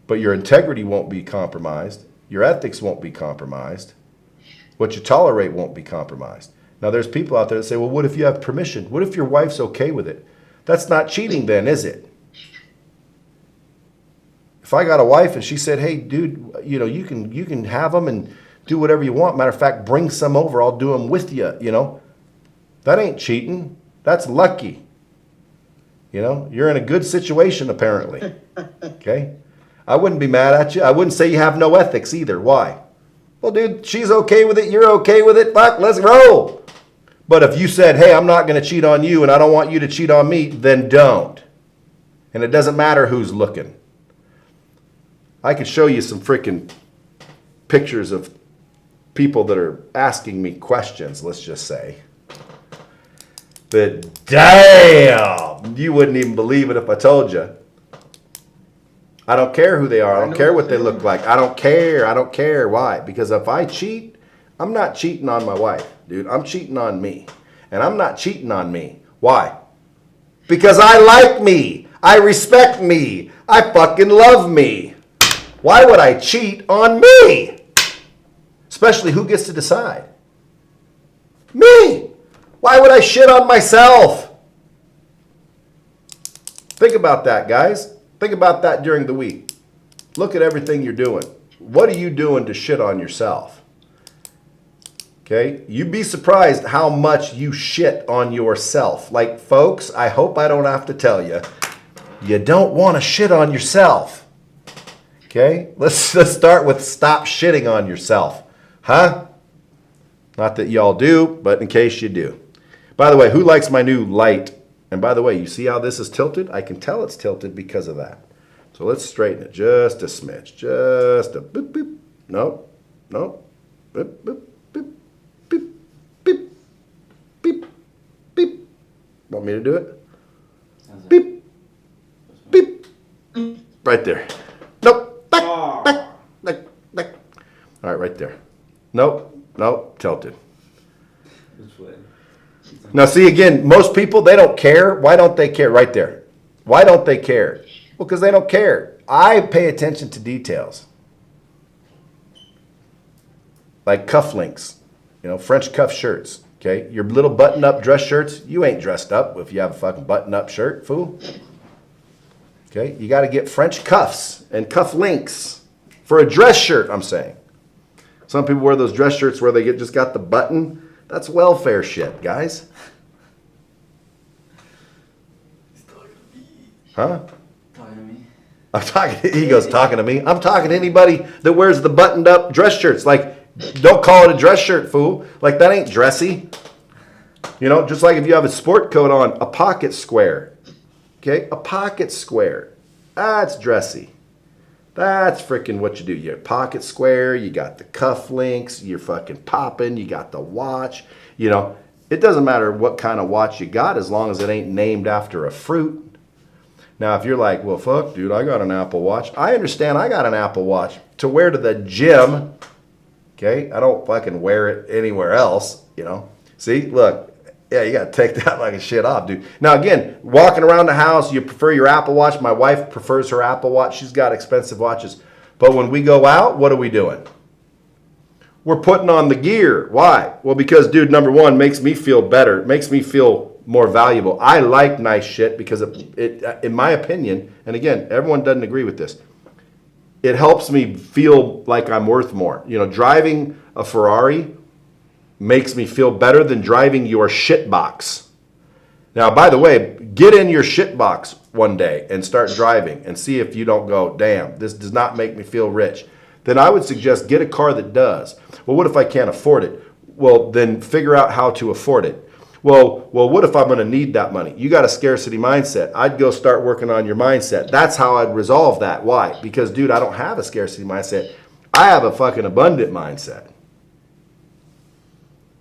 But your integrity won't be compromised. Your ethics won't be compromised. What you tolerate won't be compromised. Now, there's people out there that say, well, what if you have permission? What if your wife's okay with it? That's not cheating then, is it? If I got a wife and she said, hey, dude, you know, you can have them and do whatever you want. Matter of fact, bring some over. I'll do them with you, you know. That ain't cheating. That's lucky. You know, you're in a good situation, apparently. Okay? I wouldn't be mad at you. I wouldn't say you have no ethics either. Why? Well, dude, she's okay with it. You're okay with it. Fuck, let's roll. But if you said, hey, I'm not going to cheat on you and I don't want you to cheat on me, then don't. And it doesn't matter who's looking. I could show you some freaking pictures of people that are asking me questions, let's just say. That, damn, you wouldn't even believe it if I told you. I don't care who they are. I don't care what they look like. I don't care. I don't care. Why? Because if I cheat, I'm not cheating on my wife, dude. I'm cheating on me. And I'm not cheating on me. Why? Because I like me. I respect me. I fucking love me. Why would I cheat on me? Especially who gets to decide? Me. Why would I shit on myself? Think about that, guys. Think about that during the week. Look at everything you're doing. What are you doing to shit on yourself? Okay? You'd be surprised how much you shit on yourself. Like, folks, I hope I don't have to tell you, you don't want to shit on yourself. Okay? Let's start with stop shitting on yourself. Huh? Not that y'all do, but in case you do. By the way, who likes my new light? And by the way, you see how this is tilted? I can tell it's tilted because of that. So let's straighten it just a smidge. Just a boop, boop. Nope. Nope. Boop, boop, boop, beep, beep, beep, beep. Want me to do it? Beep, beep. Right there. Nope. Back. All right, right there. Nope. Tilted. Which way? Now, see, again, most people, they don't care. Why don't they care? Right there. Why don't they care? Well, because they don't care. I pay attention to details. Like cufflinks, French cuff shirts, okay? Your little button-up dress shirts, you ain't dressed up if you have a fucking button-up shirt, fool. Okay? You got to get French cuffs and cufflinks for a dress shirt, I'm saying. Some people wear those dress shirts where they just got the button. That's welfare shit, guys. Huh? Talking to me. I'm talking. He goes talking to me. I'm talking to anybody that wears the buttoned-up dress shirts. Like, don't call it a dress shirt, fool. Like, that ain't dressy. Just like if you have a sport coat on, a pocket square. Okay, a pocket square. That's dressy. That's freaking what you do. Your pocket square, you got the cufflinks, you're fucking popping, you got the watch. It doesn't matter what kind of watch you got as long as it ain't named after a fruit. Now, if you're like, well, fuck, dude, I got an Apple Watch. I understand I got an Apple Watch to wear to the gym. Okay? I don't fucking wear it anywhere else, See, look. Yeah, you got to take that like a shit off, dude. Now, again, walking around the house, you prefer your Apple Watch. My wife prefers her Apple Watch. She's got expensive watches. But when we go out, what are we doing? We're putting on the gear. Why? Well, because, dude, number one, makes me feel better. It makes me feel more valuable. I like nice shit because it, in my opinion, and again, everyone doesn't agree with this, it helps me feel like I'm worth more. Driving a Ferrari makes me feel better than driving your shit box. Now, by the way, get in your shit box one day and start driving and see if you don't go, damn, this does not make me feel rich. then I would suggest get a car that does. Well, what if I can't afford it? Well, then figure out how to afford it. Well, what if I'm going to need that money? You got a scarcity mindset. I'd go start working on your mindset. That's how I'd resolve that. Why? Because, dude, I don't have a scarcity mindset. I have a fucking abundant mindset.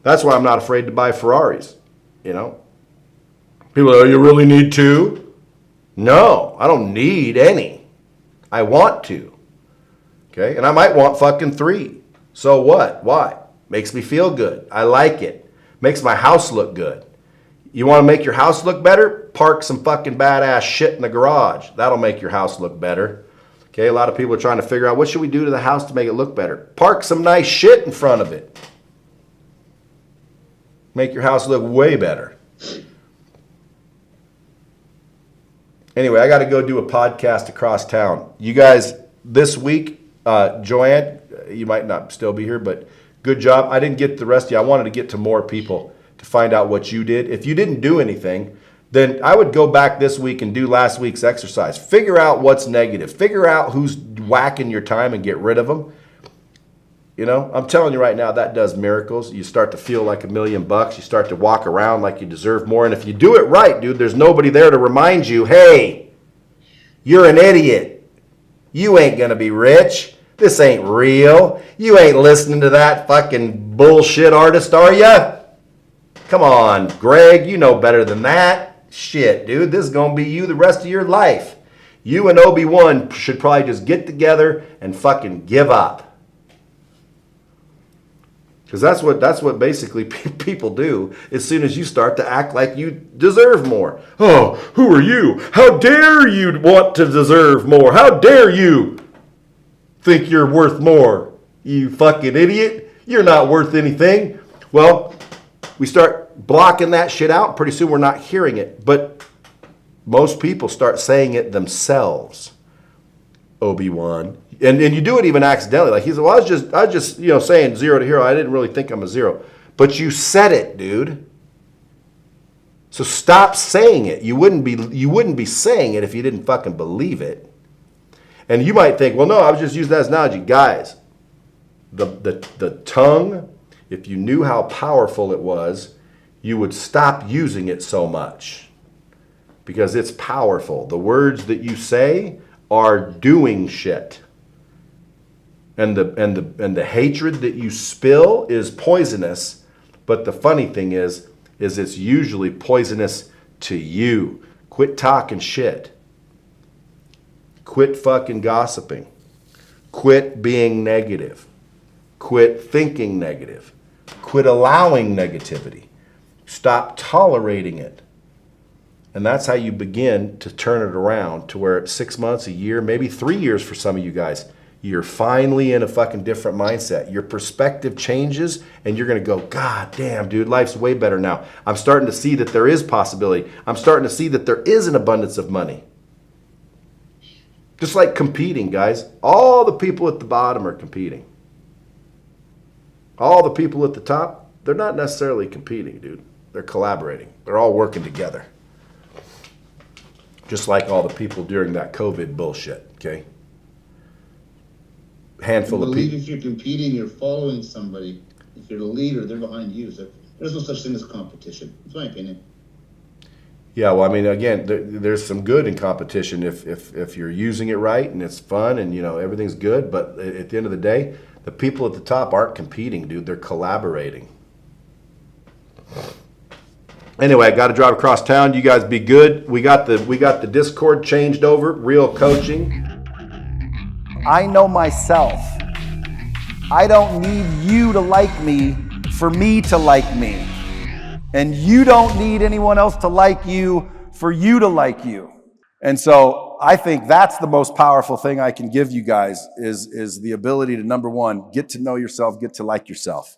That's why I'm not afraid to buy Ferraris, you know? People are, oh, you really need two? No, I don't need any. I want to. Okay? And I might want fucking 3. So what? Why? Makes me feel good. I like it. Makes my house look good. You want to make your house look better? Park some fucking badass shit in the garage. That'll make your house look better. Okay, a lot of people are trying to figure out what should we do to the house to make it look better. Park some nice shit in front of it. Make your house look way better. Anyway, I got to go do a podcast across town. You guys, this week, Joanne, you might not still be here, but good job. I didn't get the rest of you. I wanted to get to more people to find out what you did. If you didn't do anything, then I would go back this week and do last week's exercise. Figure out what's negative. Figure out who's whacking your time and get rid of them. You know, I'm telling you right now, that does miracles. You start to feel like $1 million. You start to walk around like you deserve more. And if you do it right, dude, there's nobody there to remind you, hey, you're an idiot. You ain't going to be rich. This ain't real. You ain't listening to that fucking bullshit artist, are you? Come on, Greg, you know better than that. Shit, dude, this is going to be you the rest of your life. You and Obi-Wan should probably just get together and fucking give up. Because that's what basically people do as soon as you start to act like you deserve more. Oh, who are you? How dare you want to deserve more? How dare you think you're worth more? You fucking idiot. You're not worth anything. Well, we start blocking that shit out. Pretty soon we're not hearing it. But most people start saying it themselves. Obi-Wan. And you do it even accidentally. Like he said, well, I was just saying 0 to hero. I didn't really think I'm a 0. But you said it, dude. So stop saying it. You wouldn't be saying it if you didn't fucking believe it. And you might think, well, no, I was just using that as an analogy. Guys, the tongue, if you knew how powerful it was, you would stop using it so much. Because it's powerful. The words that you say are doing shit. And the hatred that you spill is poisonous, but the funny thing is it's usually poisonous to you. Quit talking shit. Quit fucking gossiping. Quit being negative. Quit thinking negative. Quit allowing negativity. Stop tolerating it. And that's how you begin to turn it around to where it's 6 months, a year, maybe 3 years for some of you guys. You're finally in a fucking different mindset. Your perspective changes and you're going to go, God damn, dude, life's way better now. I'm starting to see that there is possibility. I'm starting to see that there is an abundance of money. Just like competing, guys. All the people at the bottom are competing. All the people at the top, they're not necessarily competing, dude. They're collaborating. They're all working together. Just like all the people during that COVID bullshit, okay? Handful of people. If you're competing, you're following somebody. If you're the leader, they're behind you. So there's no such thing as competition. That's my opinion. Yeah, well, I mean, again, there's some good in competition if you're using it right and it's fun and everything's good. But at the end of the day, the people at the top aren't competing, dude. They're collaborating. Anyway, I got to drive across town. You guys be good. We got the Discord changed over. Real coaching. I know myself. I don't need you to like me for me to like me. And you don't need anyone else to like you for you to like you. And so I think that's the most powerful thing I can give you guys is the ability to, number one, get to know yourself, get to like yourself.